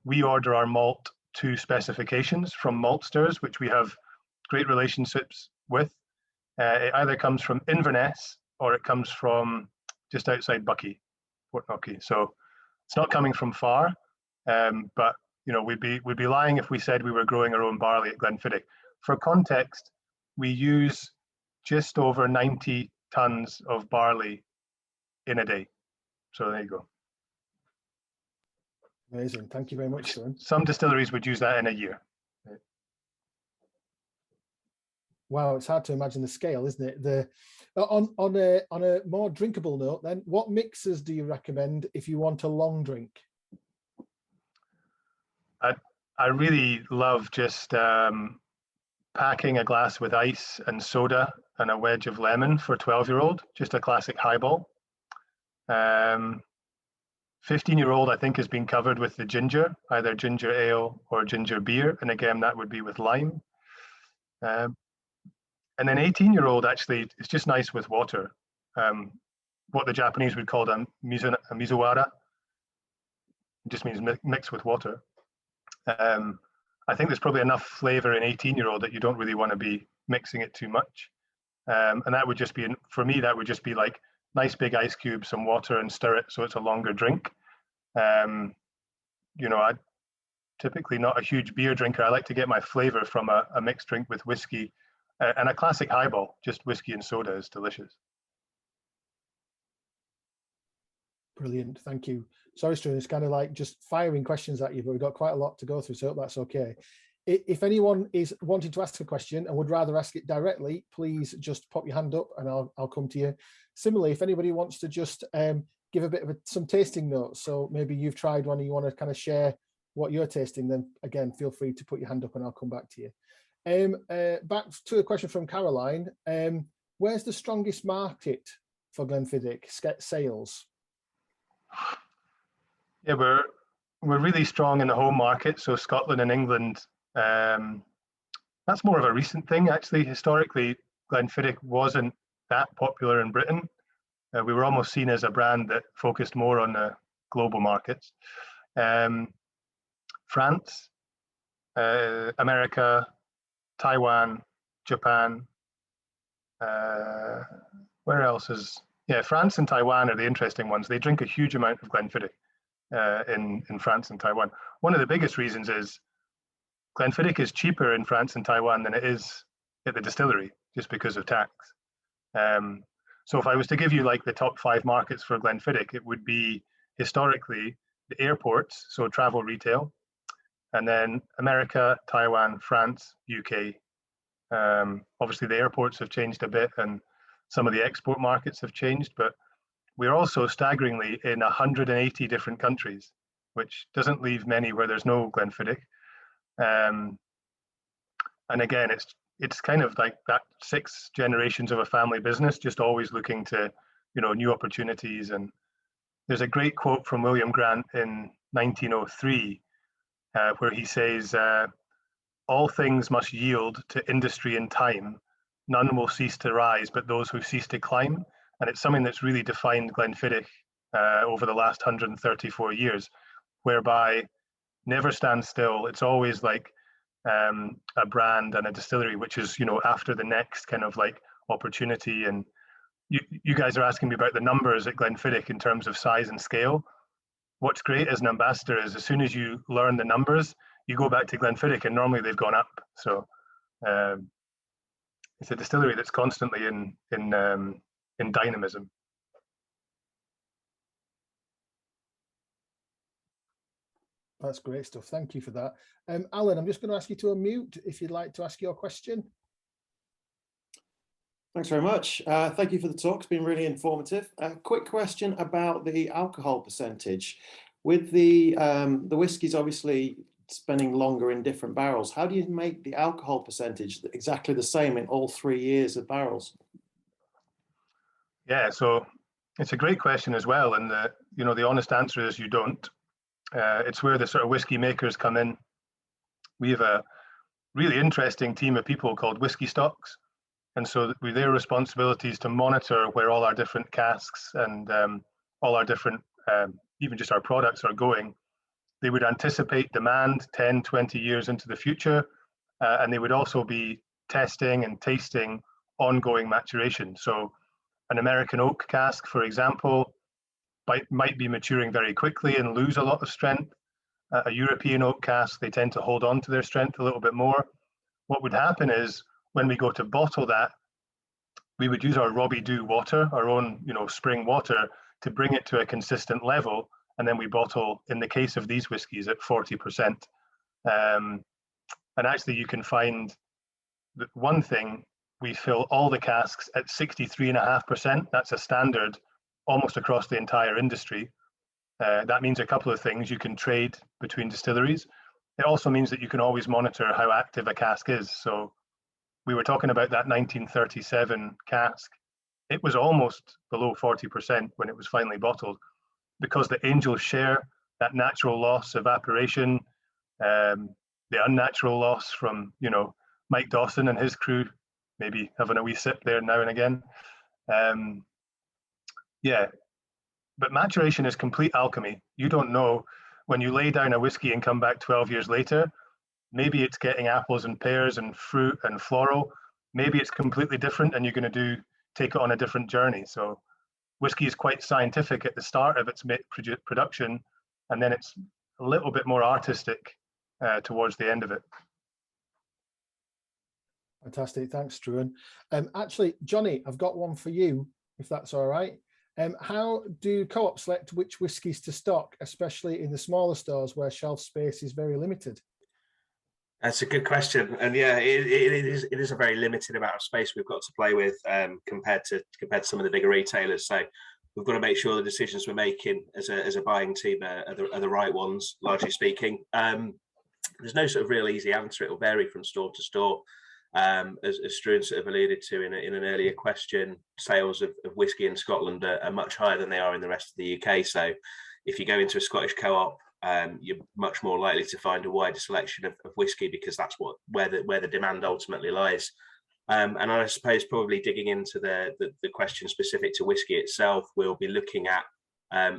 S2: We order our malt to specifications from maltsters, which we have great relationships with. It either comes from Inverness or it comes from just outside Buckie, Port Knocky. So it's not coming from far, but you know, we'd be lying if we said we were growing our own barley at Glenfiddich. For context, we use just over 90 tons of barley in a day. So there you go.
S1: Amazing. Thank you very much, Struan.
S2: Some distilleries would use that in a year.
S1: Wow, it's hard to imagine the scale, isn't it? On a more drinkable note, then, what mixers do you recommend if you want a long drink?
S2: I really love just packing a glass with ice and soda and a wedge of lemon for a 12-year-old, just a classic highball. 15-year-old, I think, has been covered with the ginger, either ginger ale or ginger beer. And again, that would be with lime. And then 18-year-old, actually, it's just nice with water. What the Japanese would call a mizuwara. It just means mixed with water. I think there's probably enough flavor in 18-year-old that you don't really want to be mixing it too much. And that would just be, for me, that would just be like nice big ice cubes, some water, and stir it so it's a longer drink. You know, I'm typically not a huge beer drinker. I like to get my flavor from a mixed drink with whiskey, and a classic highball, just whiskey and soda is delicious.
S1: Brilliant, thank you. Sorry, Struan, it's kind of like just firing questions at you, but we've got quite a lot to go through, so I hope that's okay. If anyone is wanting to ask a question and would rather ask it directly, please just pop your hand up and I'll come to you. Similarly, if anybody wants to just give a bit of some tasting notes, so maybe you've tried one and you want to kind of share what you're tasting, then again, feel free to put your hand up and I'll come back to you. Back to a question from Caroline. Where's the strongest market for Glenfiddich sales?
S2: Yeah, we're really strong in the home market, so Scotland and England. That's more of a recent thing, actually. Historically, Glenfiddich wasn't that popular in Britain. We were almost seen as a brand that focused more on the global markets. France, America, Taiwan, Japan. Where else is? Yeah, France and Taiwan are the interesting ones. They drink a huge amount of Glenfiddich in France and Taiwan. One of the biggest reasons is Glenfiddich is cheaper in France and Taiwan than it is at the distillery, just because of tax. So if I was to give you like the top 5 markets for Glenfiddich, it would be historically the airports, so travel retail, and then America, Taiwan, France, UK. Obviously the airports have changed a bit and some of the export markets have changed, but we're also staggeringly in 180 different countries, which doesn't leave many where there's no Glenfiddich. And again, it's kind of like that 6 generations of a family business, just always looking to, you know, new opportunities. And there's a great quote from William Grant in 1903, where he says, all things must yield to industry in time. None will cease to rise, but those who cease to climb. And it's something that's really defined Glenfiddich over the last 134 years, whereby never stand still. It's always like a brand and a distillery, which is, you know, after the next kind of like opportunity. And you guys are asking me about the numbers at Glenfiddich in terms of size and scale. What's great as an ambassador is as soon as you learn the numbers, you go back to Glenfiddich and normally they've gone up. So it's a distillery that's constantly in dynamism.
S1: That's great stuff. Thank you for that. Alan, I'm just going to ask you to unmute if you'd like to ask your question.
S5: Thanks very much. Thank you for the talk. It's been really informative. A quick question about the alcohol percentage. With the whiskies obviously spending longer in different barrels, how do you make the alcohol percentage exactly the same in all 3 years of barrels?
S2: Yeah, so it's a great question as well, and the honest answer is you don't. It's where the sort of whiskey makers come in. We have a really interesting team of people called whiskey stocks, and so with their responsibilities to monitor where all our different casks and all our different, even just our products are going. They would anticipate demand 10, 20 years into the future, and they would also be testing and tasting ongoing maturation. So an American oak cask, for example, might be maturing very quickly and lose a lot of strength. A European oak cask, they tend to hold on to their strength a little bit more. What would happen is when we go to bottle that, we would use our Robbie Dew water, our own spring water, to bring it to a consistent level, and then we bottle, in the case of these whiskies, at 40%. And actually you can find that one thing, we fill all the casks at 63.5%. That's a standard almost across the entire industry. That means a couple of things. You can trade between distilleries. It also means that you can always monitor how active a cask is. So we were talking about that 1937 cask. It was almost below 40% when it was finally bottled, because the angels share that natural loss, evaporation, the unnatural loss from Mike Dawson and his crew, maybe having a wee sip there now and again. Yeah, but maturation is complete alchemy. You don't know when you lay down a whiskey and come back 12 years later, maybe it's getting apples and pears and fruit and floral. Maybe it's completely different and you're going to take it on a different journey. So whiskey is quite scientific at the start of its production, and then it's a little bit more artistic towards the end of it.
S1: Fantastic, thanks, Struan. Actually, Jonny, I've got one for you, if that's all right. How do co-ops select which whiskies to stock, especially in the smaller stores where shelf space is very limited?
S3: That's a good question, and yeah, it is a very limited amount of space we've got to play with compared to some of the bigger retailers. So we've got to make sure the decisions we're making as a buying team are the right ones, largely speaking. There's no sort of real easy answer. It will vary from store to store. As Struan sort of alluded to in an earlier question, sales of whiskey in Scotland are much higher than they are in the rest of the UK. So if you go into a Scottish co-op, you're much more likely to find a wider selection of whiskey, because that's where the demand ultimately lies. And I suppose probably digging into the question specific to whiskey itself, we'll be looking at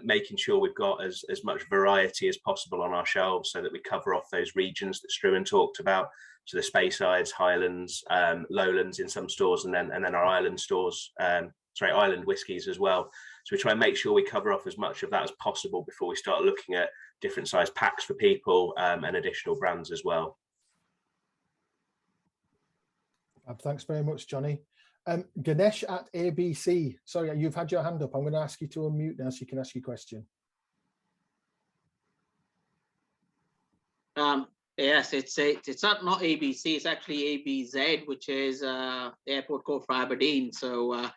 S3: making sure we've got as much variety as possible on our shelves, so that we cover off those regions that Struan talked about. So the Speysides, Highlands, Lowlands in some stores, and then our island stores, island whiskies as well. So we try and make sure we cover off as much of that as possible before we start looking at different size packs for people and additional brands as well.
S1: Thanks very much, Jonny. Ganesh at ABC. Sorry, you've had your hand up. I'm going to ask you to unmute now so you can ask your question.
S6: Yes, it's not ABC, it's actually ABZ, which is the airport code for Aberdeen. So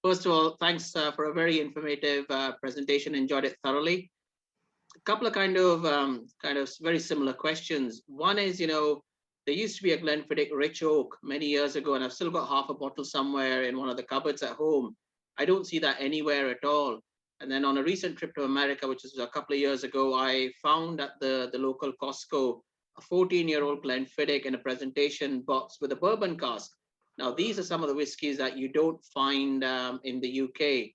S6: first of all, thanks for a very informative presentation. Enjoyed it thoroughly. A couple of kind of very similar questions. One is, there used to be a Glenfiddich Rich Oak many years ago, and I've still got half a bottle somewhere in one of the cupboards at home. I don't see that anywhere at all. And then on a recent trip to America, which was a couple of years ago, I found at the local Costco a 14-year-old Glenfiddich in a presentation box with a bourbon cask. Now, these are some of the whiskies that you don't find in the UK.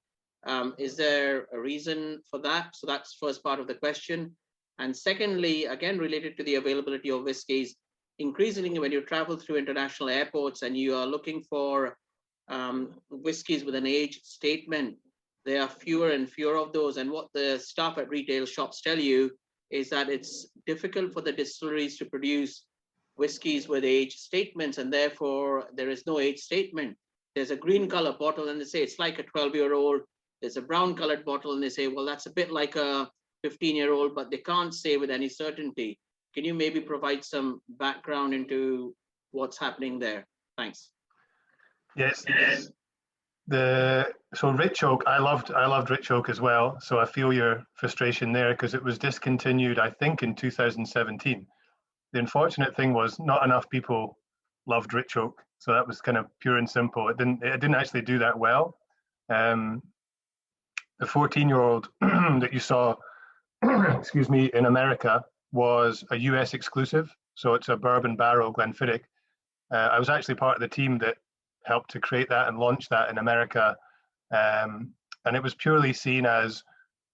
S6: Is there a reason for that? So that's first part of the question. And secondly, again, related to the availability of whiskies, increasingly when you travel through international airports and you are looking for whiskies with an age statement, there are fewer and fewer of those. And what the staff at retail shops tell you is that it's difficult for the distilleries to produce whiskies with age statements, and therefore there is no age statement. There's a green color bottle and they say it's like a 12-year-old. There's a brown colored bottle and they say, well, that's a bit like a 15-year-old, but they can't say with any certainty. Can you maybe provide some background into what's happening there? Thanks.
S2: Yes. So Rich Oak, I loved Rich Oak as well. So I feel your frustration there, because it was discontinued, I think, in 2017. The unfortunate thing was not enough people loved Rich Oak. So that was kind of pure and simple. It didn't actually do that well. The 14-year-old that you saw, excuse me, in America was a US exclusive. So it's a bourbon barrel Glenfiddich. I was actually part of the team that helped to create that and launch that in America. And it was purely seen as,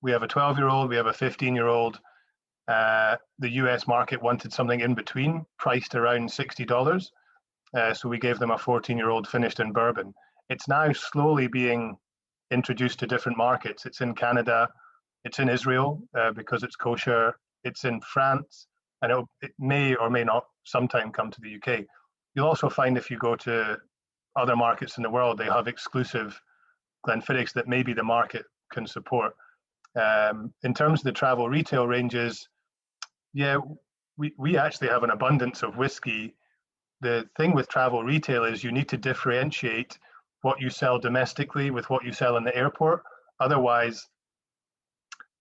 S2: we have a 12-year-old, we have a 15-year-old. The US market wanted something in between, priced around $60. So we gave them a 14-year-old finished in bourbon. It's now slowly being introduced to different markets. It's in Canada, it's in Israel because it's kosher, it's in France, and it may or may not sometime come to the UK. You'll also find, if you go to other markets in the world, they have exclusive Glenfiddichs that maybe the market can support. In terms of the travel retail ranges, yeah, we actually have an abundance of whiskey. The thing with travel retail is you need to differentiate what you sell domestically with what you sell in the airport. Otherwise,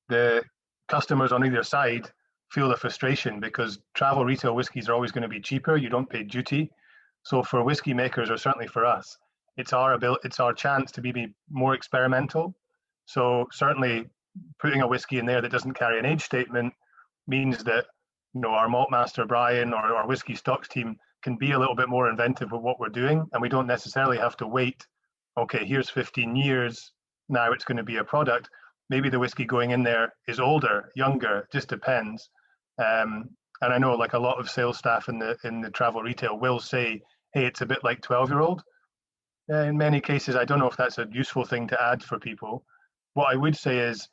S2: the customers on either side feel the frustration, because travel retail whiskeys are always going to be cheaper. You don't pay duty. So for whiskey makers, or certainly for us, it's our chance to be more experimental. So certainly putting a whiskey in there that doesn't carry an age statement means that, you know, our malt master Brian or our whiskey stocks team can be a little bit more inventive with what we're doing, and we don't necessarily have to wait. Okay, here's 15 years. Now it's going to be a product. Maybe the whiskey going in there is older, younger. Just depends. And I know, like, a lot of sales staff in the travel retail will say, hey, it's a bit like 12-year-old. In many cases, I don't know if that's a useful thing to add for people. What I would say is,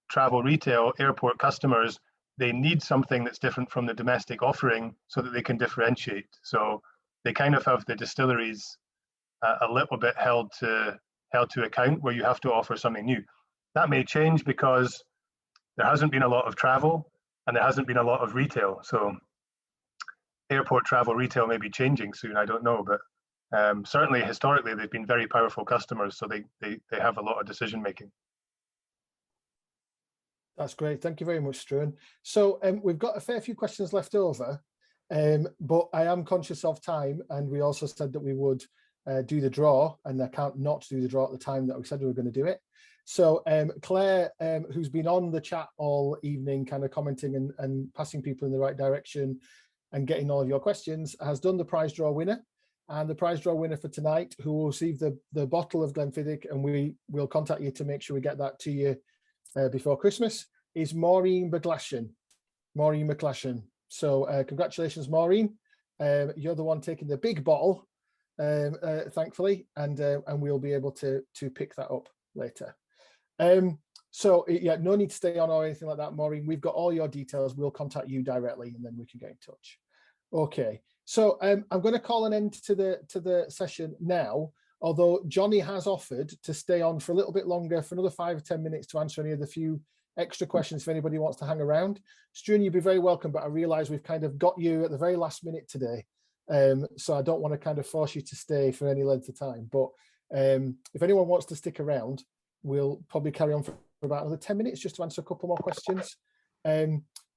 S2: travel retail, airport customers, they need something that's different from the domestic offering so that they can differentiate. So they kind of have the distilleries a little bit held to account, where you have to offer something new. That may change because there hasn't been a lot of travel and there hasn't been a lot of retail. So airport travel retail may be changing soon, I don't know, but certainly historically they've been very powerful customers, so they have a lot of decision making.
S1: That's great. Thank you very much, Struan. So we've got a fair few questions left over, but I am conscious of time, and we also said that we would do the draw, and I can't not do the draw at the time that we said we were going to do it. So Claire, who's been on the chat all evening, kind of commenting and passing people in the right direction and getting all of your questions, has done the prize draw winner. And the prize draw winner for tonight, who will receive the bottle of Glenfiddich, and we will contact you to make sure we get that to you before Christmas, is Maureen McGlashan. Maureen McGlashan. So congratulations, Maureen. You're the one taking the big bottle, thankfully, and we'll be able to pick that up later. So yeah, no need to stay on or anything like that, Maureen. We've got all your details. We'll contact you directly, and then we can get in touch. Okay. So I'm going to call an end to the session now, although Jonny has offered to stay on for a little bit longer, for another 5 or 10 minutes, to answer any of the few extra questions if anybody wants to hang around. Struan, you'd be very welcome, but I realise we've kind of got you at the very last minute today. So I don't want to kind of force you to stay for any length of time. But if anyone wants to stick around, we'll probably carry on for about another 10 minutes just to answer a couple more questions.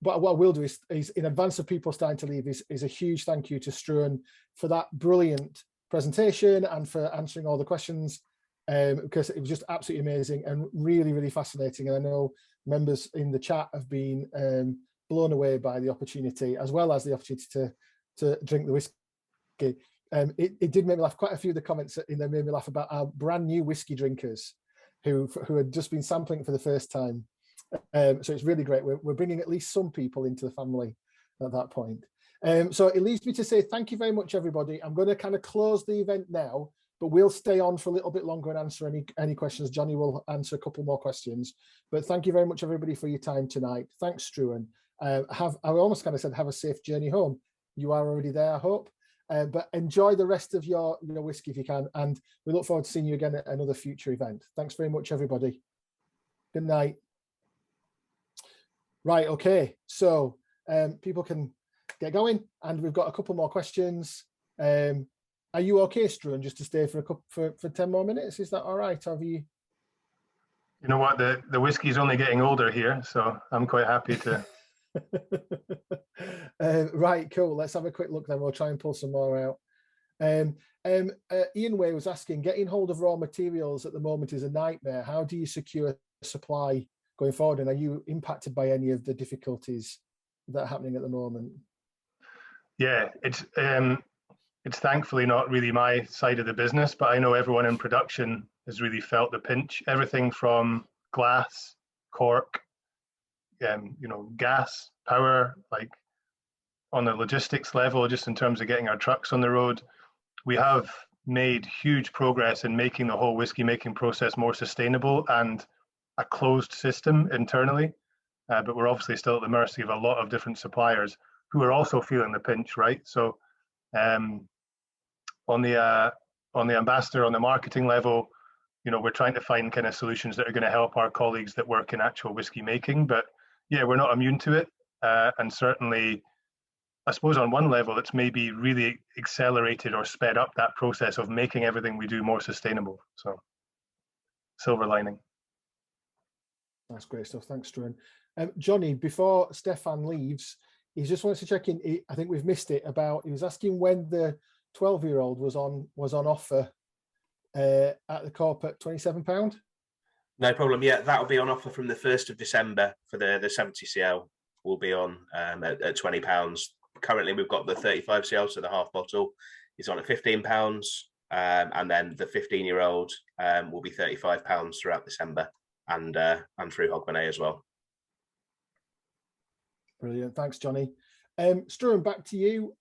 S1: But what I will do is in advance of people starting to leave, is a huge thank you to Struan for that brilliant presentation and for answering all the questions, because it was just absolutely amazing and really, really fascinating. And I know members in the chat have been blown away by the opportunity, as well as the opportunity to drink the whiskey. It did make me laugh. Quite a few of the comments in there made me laugh about our brand new whiskey drinkers who had just been sampling for the first time. So it's really great. We're bringing at least some people into the family at that point. So it leaves me to say thank you very much, everybody. I'm going to kind of close the event now, but we'll stay on for a little bit longer and answer any questions. Jonny will answer a couple more questions. But thank you very much, everybody, for your time tonight. Thanks, Struan. I almost kind of said have a safe journey home. You are already there, I hope. But enjoy the rest of your whiskey if you can. And we look forward to seeing you again at another future event. Thanks very much, everybody. Good night. Right, okay. So people can get going, and we've got a couple more questions. Are you okay, Struan, just to stay for for 10 more minutes? Is that all right? Have you?
S2: You know what? The whiskey's only getting older here, so I'm quite happy to.
S1: Right, cool. Let's have a quick look then. We'll try and pull some more out. Ian Way was asking, getting hold of raw materials at the moment is a nightmare. How do you secure supply going forward? And are you impacted by any of the difficulties that are happening at the moment?
S2: Yeah, it's thankfully not really my side of the business, but I know everyone in production has really felt the pinch. Everything from glass, cork, you know, gas, power, like on the logistics level, just in terms of getting our trucks on the road. We have made huge progress in making the whole whiskey making process more sustainable and a closed system internally. But we're obviously still at the mercy of a lot of different suppliers who are also feeling the pinch, right? So on the ambassador, on the marketing level, you know, we're trying to find kind of solutions that are going to help our colleagues that work in actual whiskey making. But yeah, we're not immune to it. And certainly, I suppose on one level, it's maybe really accelerated or sped up that process of making everything we do more sustainable. So silver lining.
S1: That's great stuff. Thanks, Struan. Jonny, before Stefan leaves, he just wants to check in. I think we've missed it about, he was asking when the 12-year-old was on offer at the Corp at £27.
S3: No problem. Yeah, that'll be on offer from the 1st of December for the 70 CL. Will be on at £20. Currently, we've got the 35 CL, so the half bottle is on at £15, and then the 15-year-old will be £35 throughout December and through Hogmanay as well.
S1: Brilliant. Thanks, Jonny. Struan, back to you.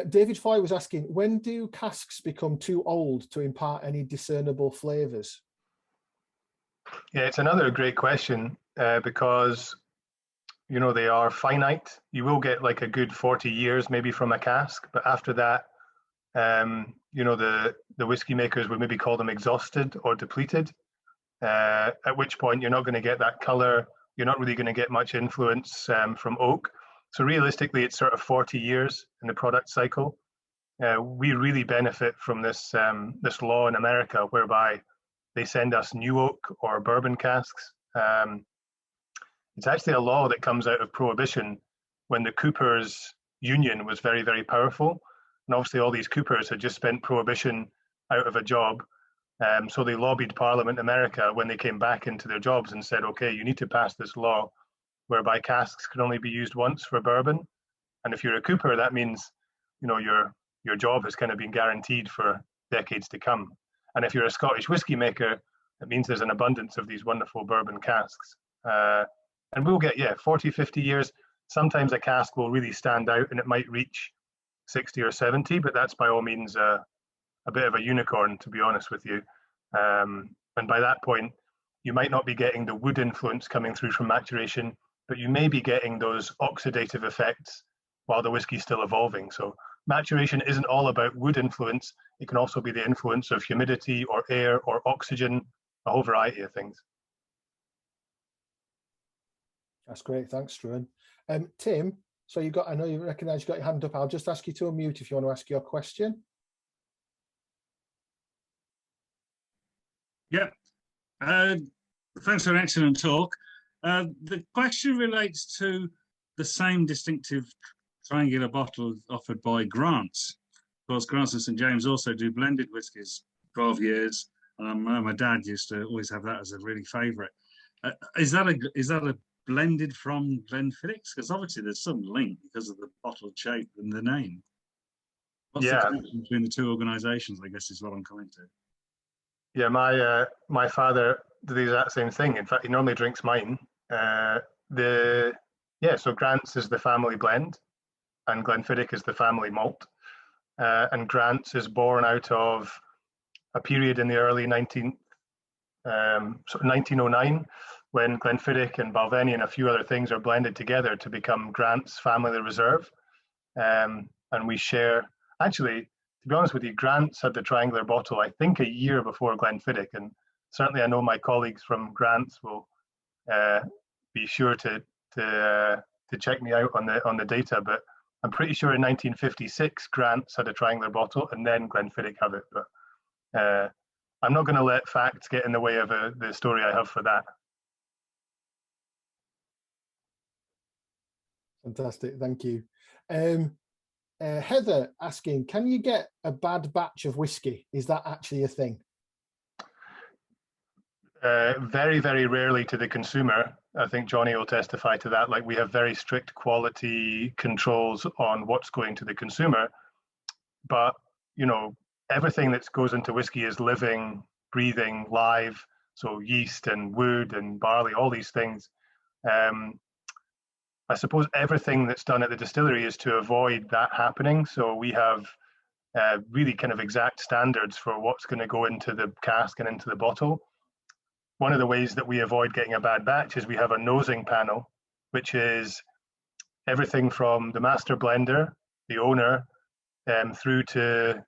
S1: David Foy was asking, when do casks become too old to impart any discernible flavours?
S2: Yeah, it's another great question because, you know, they are finite. You will get like a good 40 years maybe from a cask, but after that, you know, the whiskey makers would maybe call them exhausted or depleted, at which point you're not going to get that colour. You're not really going to get much influence from oak. So realistically, it's sort of 40 years in the product cycle. We really benefit from this law in America, whereby they send us new oak or bourbon casks. It's actually a law that comes out of Prohibition when the Coopers Union was very, very powerful. And obviously all these Coopers had just spent Prohibition out of a job. So they lobbied Parliament America when they came back into their jobs and said, okay, you need to pass this law whereby casks can only be used once for bourbon. And if you're a Cooper, that means, you know, your job has kind of been guaranteed for decades to come. And if you're a Scottish whiskey maker, it means there's an abundance of these wonderful bourbon casks. And we'll get, 40, 50 years. Sometimes a cask will really stand out and it might reach 60 or 70, but that's by all means a bit of a unicorn, to be honest with you. And by that point, you might not be getting the wood influence coming through from maturation, but you may be getting those oxidative effects while the whiskey's still evolving. So maturation isn't all about wood influence. It can also be the influence of humidity or air or oxygen, a whole variety of things.
S1: That's great. Thanks, Struan. Tim, so I know you recognise you've got your hand up. I'll just ask you to unmute if you want to ask your question.
S7: Yeah. Thanks for an excellent talk. The question relates to the same distinctive triangular bottle offered by Grant's. Of course, Grant's and St James also do blended whiskies, 12 years. My dad used to always have that as a really favourite. Is that a blended from Glenfiddich? Because obviously there's some link because of the bottle shape and the name. What's the connection between the two organisations, I guess, is what I'm coming to.
S2: Yeah, my father did the exact same thing. In fact, he normally drinks mine. So Grant's is the family blend, and Glenfiddich is the family malt. And Grant's is born out of a period in the early 1909, when Glenfiddich and Balvenie and a few other things are blended together to become Grant's Family Reserve. And we share, actually, to be honest with you, Grant's had the triangular bottle, I think, a year before Glenfiddich. And certainly I know my colleagues from Grant's will be sure to check me out on the data. But I'm pretty sure in 1956 Grant's had a triangular bottle, and then Glenfiddich have it. But I'm not going to let facts get in the way of the story I have for that.
S1: Fantastic, thank you. Heather asking, can you get a bad batch of whiskey? Is that actually a thing?
S2: Very, very rarely to the consumer. I think Jonny will testify to that. Like, we have very strict quality controls on what's going to the consumer. But, you know, everything that goes into whiskey is living, breathing, live. So yeast and wood and barley, all these things. I suppose everything that's done at the distillery is to avoid that happening. So we have really kind of exact standards for what's going to go into the cask and into the bottle. One of the ways that we avoid getting a bad batch is we have a nosing panel, which is everything from the master blender, the owner, through to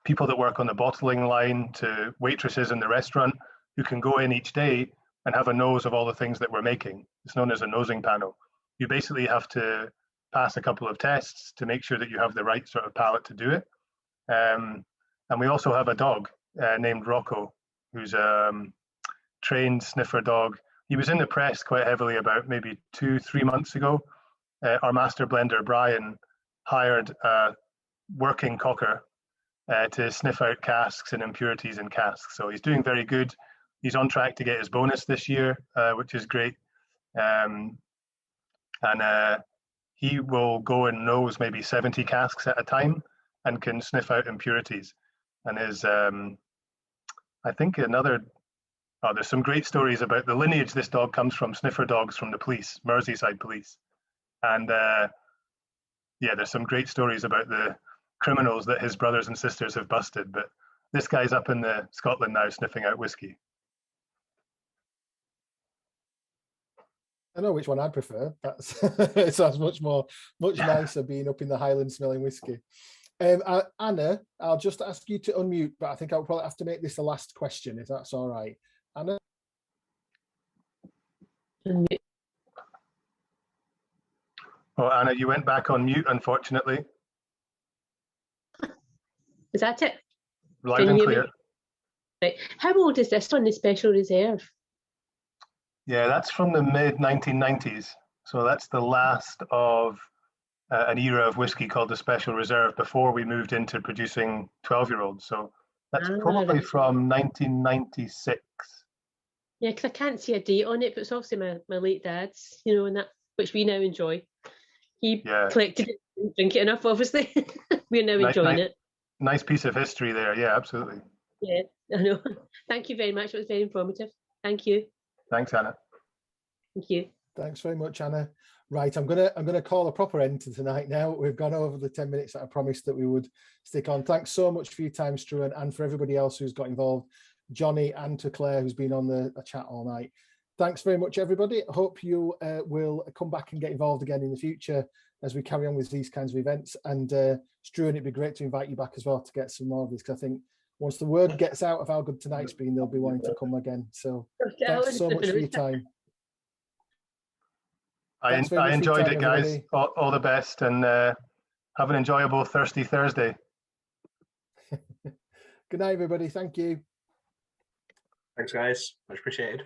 S2: people that work on the bottling line, to waitresses in the restaurant who can go in each day and have a nose of all the things that we're making. It's known as a nosing panel. You basically have to pass a couple of tests to make sure that you have the right sort of palate to do it. And we also have a dog named Rocco, who's a trained sniffer dog. He was in the press quite heavily about maybe 2-3 months ago. Our master blender, Brian, hired a working cocker to sniff out casks and impurities in casks. So he's doing very good. He's on track to get his bonus this year, which is great. He will go and nose maybe 70 casks at a time and can sniff out impurities. And his, I think there's some great stories about the lineage this dog comes from, sniffer dogs from the police, Merseyside police. And yeah, there's some great stories about the criminals that his brothers and sisters have busted. But this guy's up in Scotland now sniffing out whiskey.
S1: I know which one I prefer. That's it sounds much nicer being up in the Highlands smelling whiskey. Anna, I'll just ask you to unmute, but I think I'll probably have to make this the last question, if that's all right. Anna?
S2: Oh, Anna, you went back on mute, unfortunately.
S8: Is that it?
S2: Loud and clear.
S8: Right. How old is this one, the Special Reserve?
S2: Yeah, that's from the mid-1990s. So that's the last of an era of whiskey called the Special Reserve before we moved into producing 12-year-olds. So that's probably from 1996.
S8: Yeah, because I can't see a date on it, but it's obviously my late dad's, you know, and that, which we now enjoy. He collected it, didn't drink it enough, obviously. We're now enjoying it.
S2: Nice piece of history there. Yeah, absolutely.
S8: Yeah, I know. Thank you very much. It was very informative. Thank you.
S2: Thanks, Anna.
S8: Thank you.
S1: Thanks very much, Anna. Right, I'm gonna call a proper end to tonight now. We've gone over the 10 minutes that I promised that we would stick on. Thanks so much for your time, Struan, and for everybody else who's got involved. Jonny and to Claire, who's been on the chat all night. Thanks very much, everybody. I hope you will come back and get involved again in the future as we carry on with these kinds of events. And Struan, it'd be great to invite you back as well to get some more of this, because I think once the word gets out of how good tonight's been, they'll be wanting to come again. So thanks so much for your time.
S2: I enjoyed it, guys. All the best, and have an enjoyable Thirsty Thursday.
S1: Good night, everybody. Thank you.
S3: Thanks, guys. Much appreciated.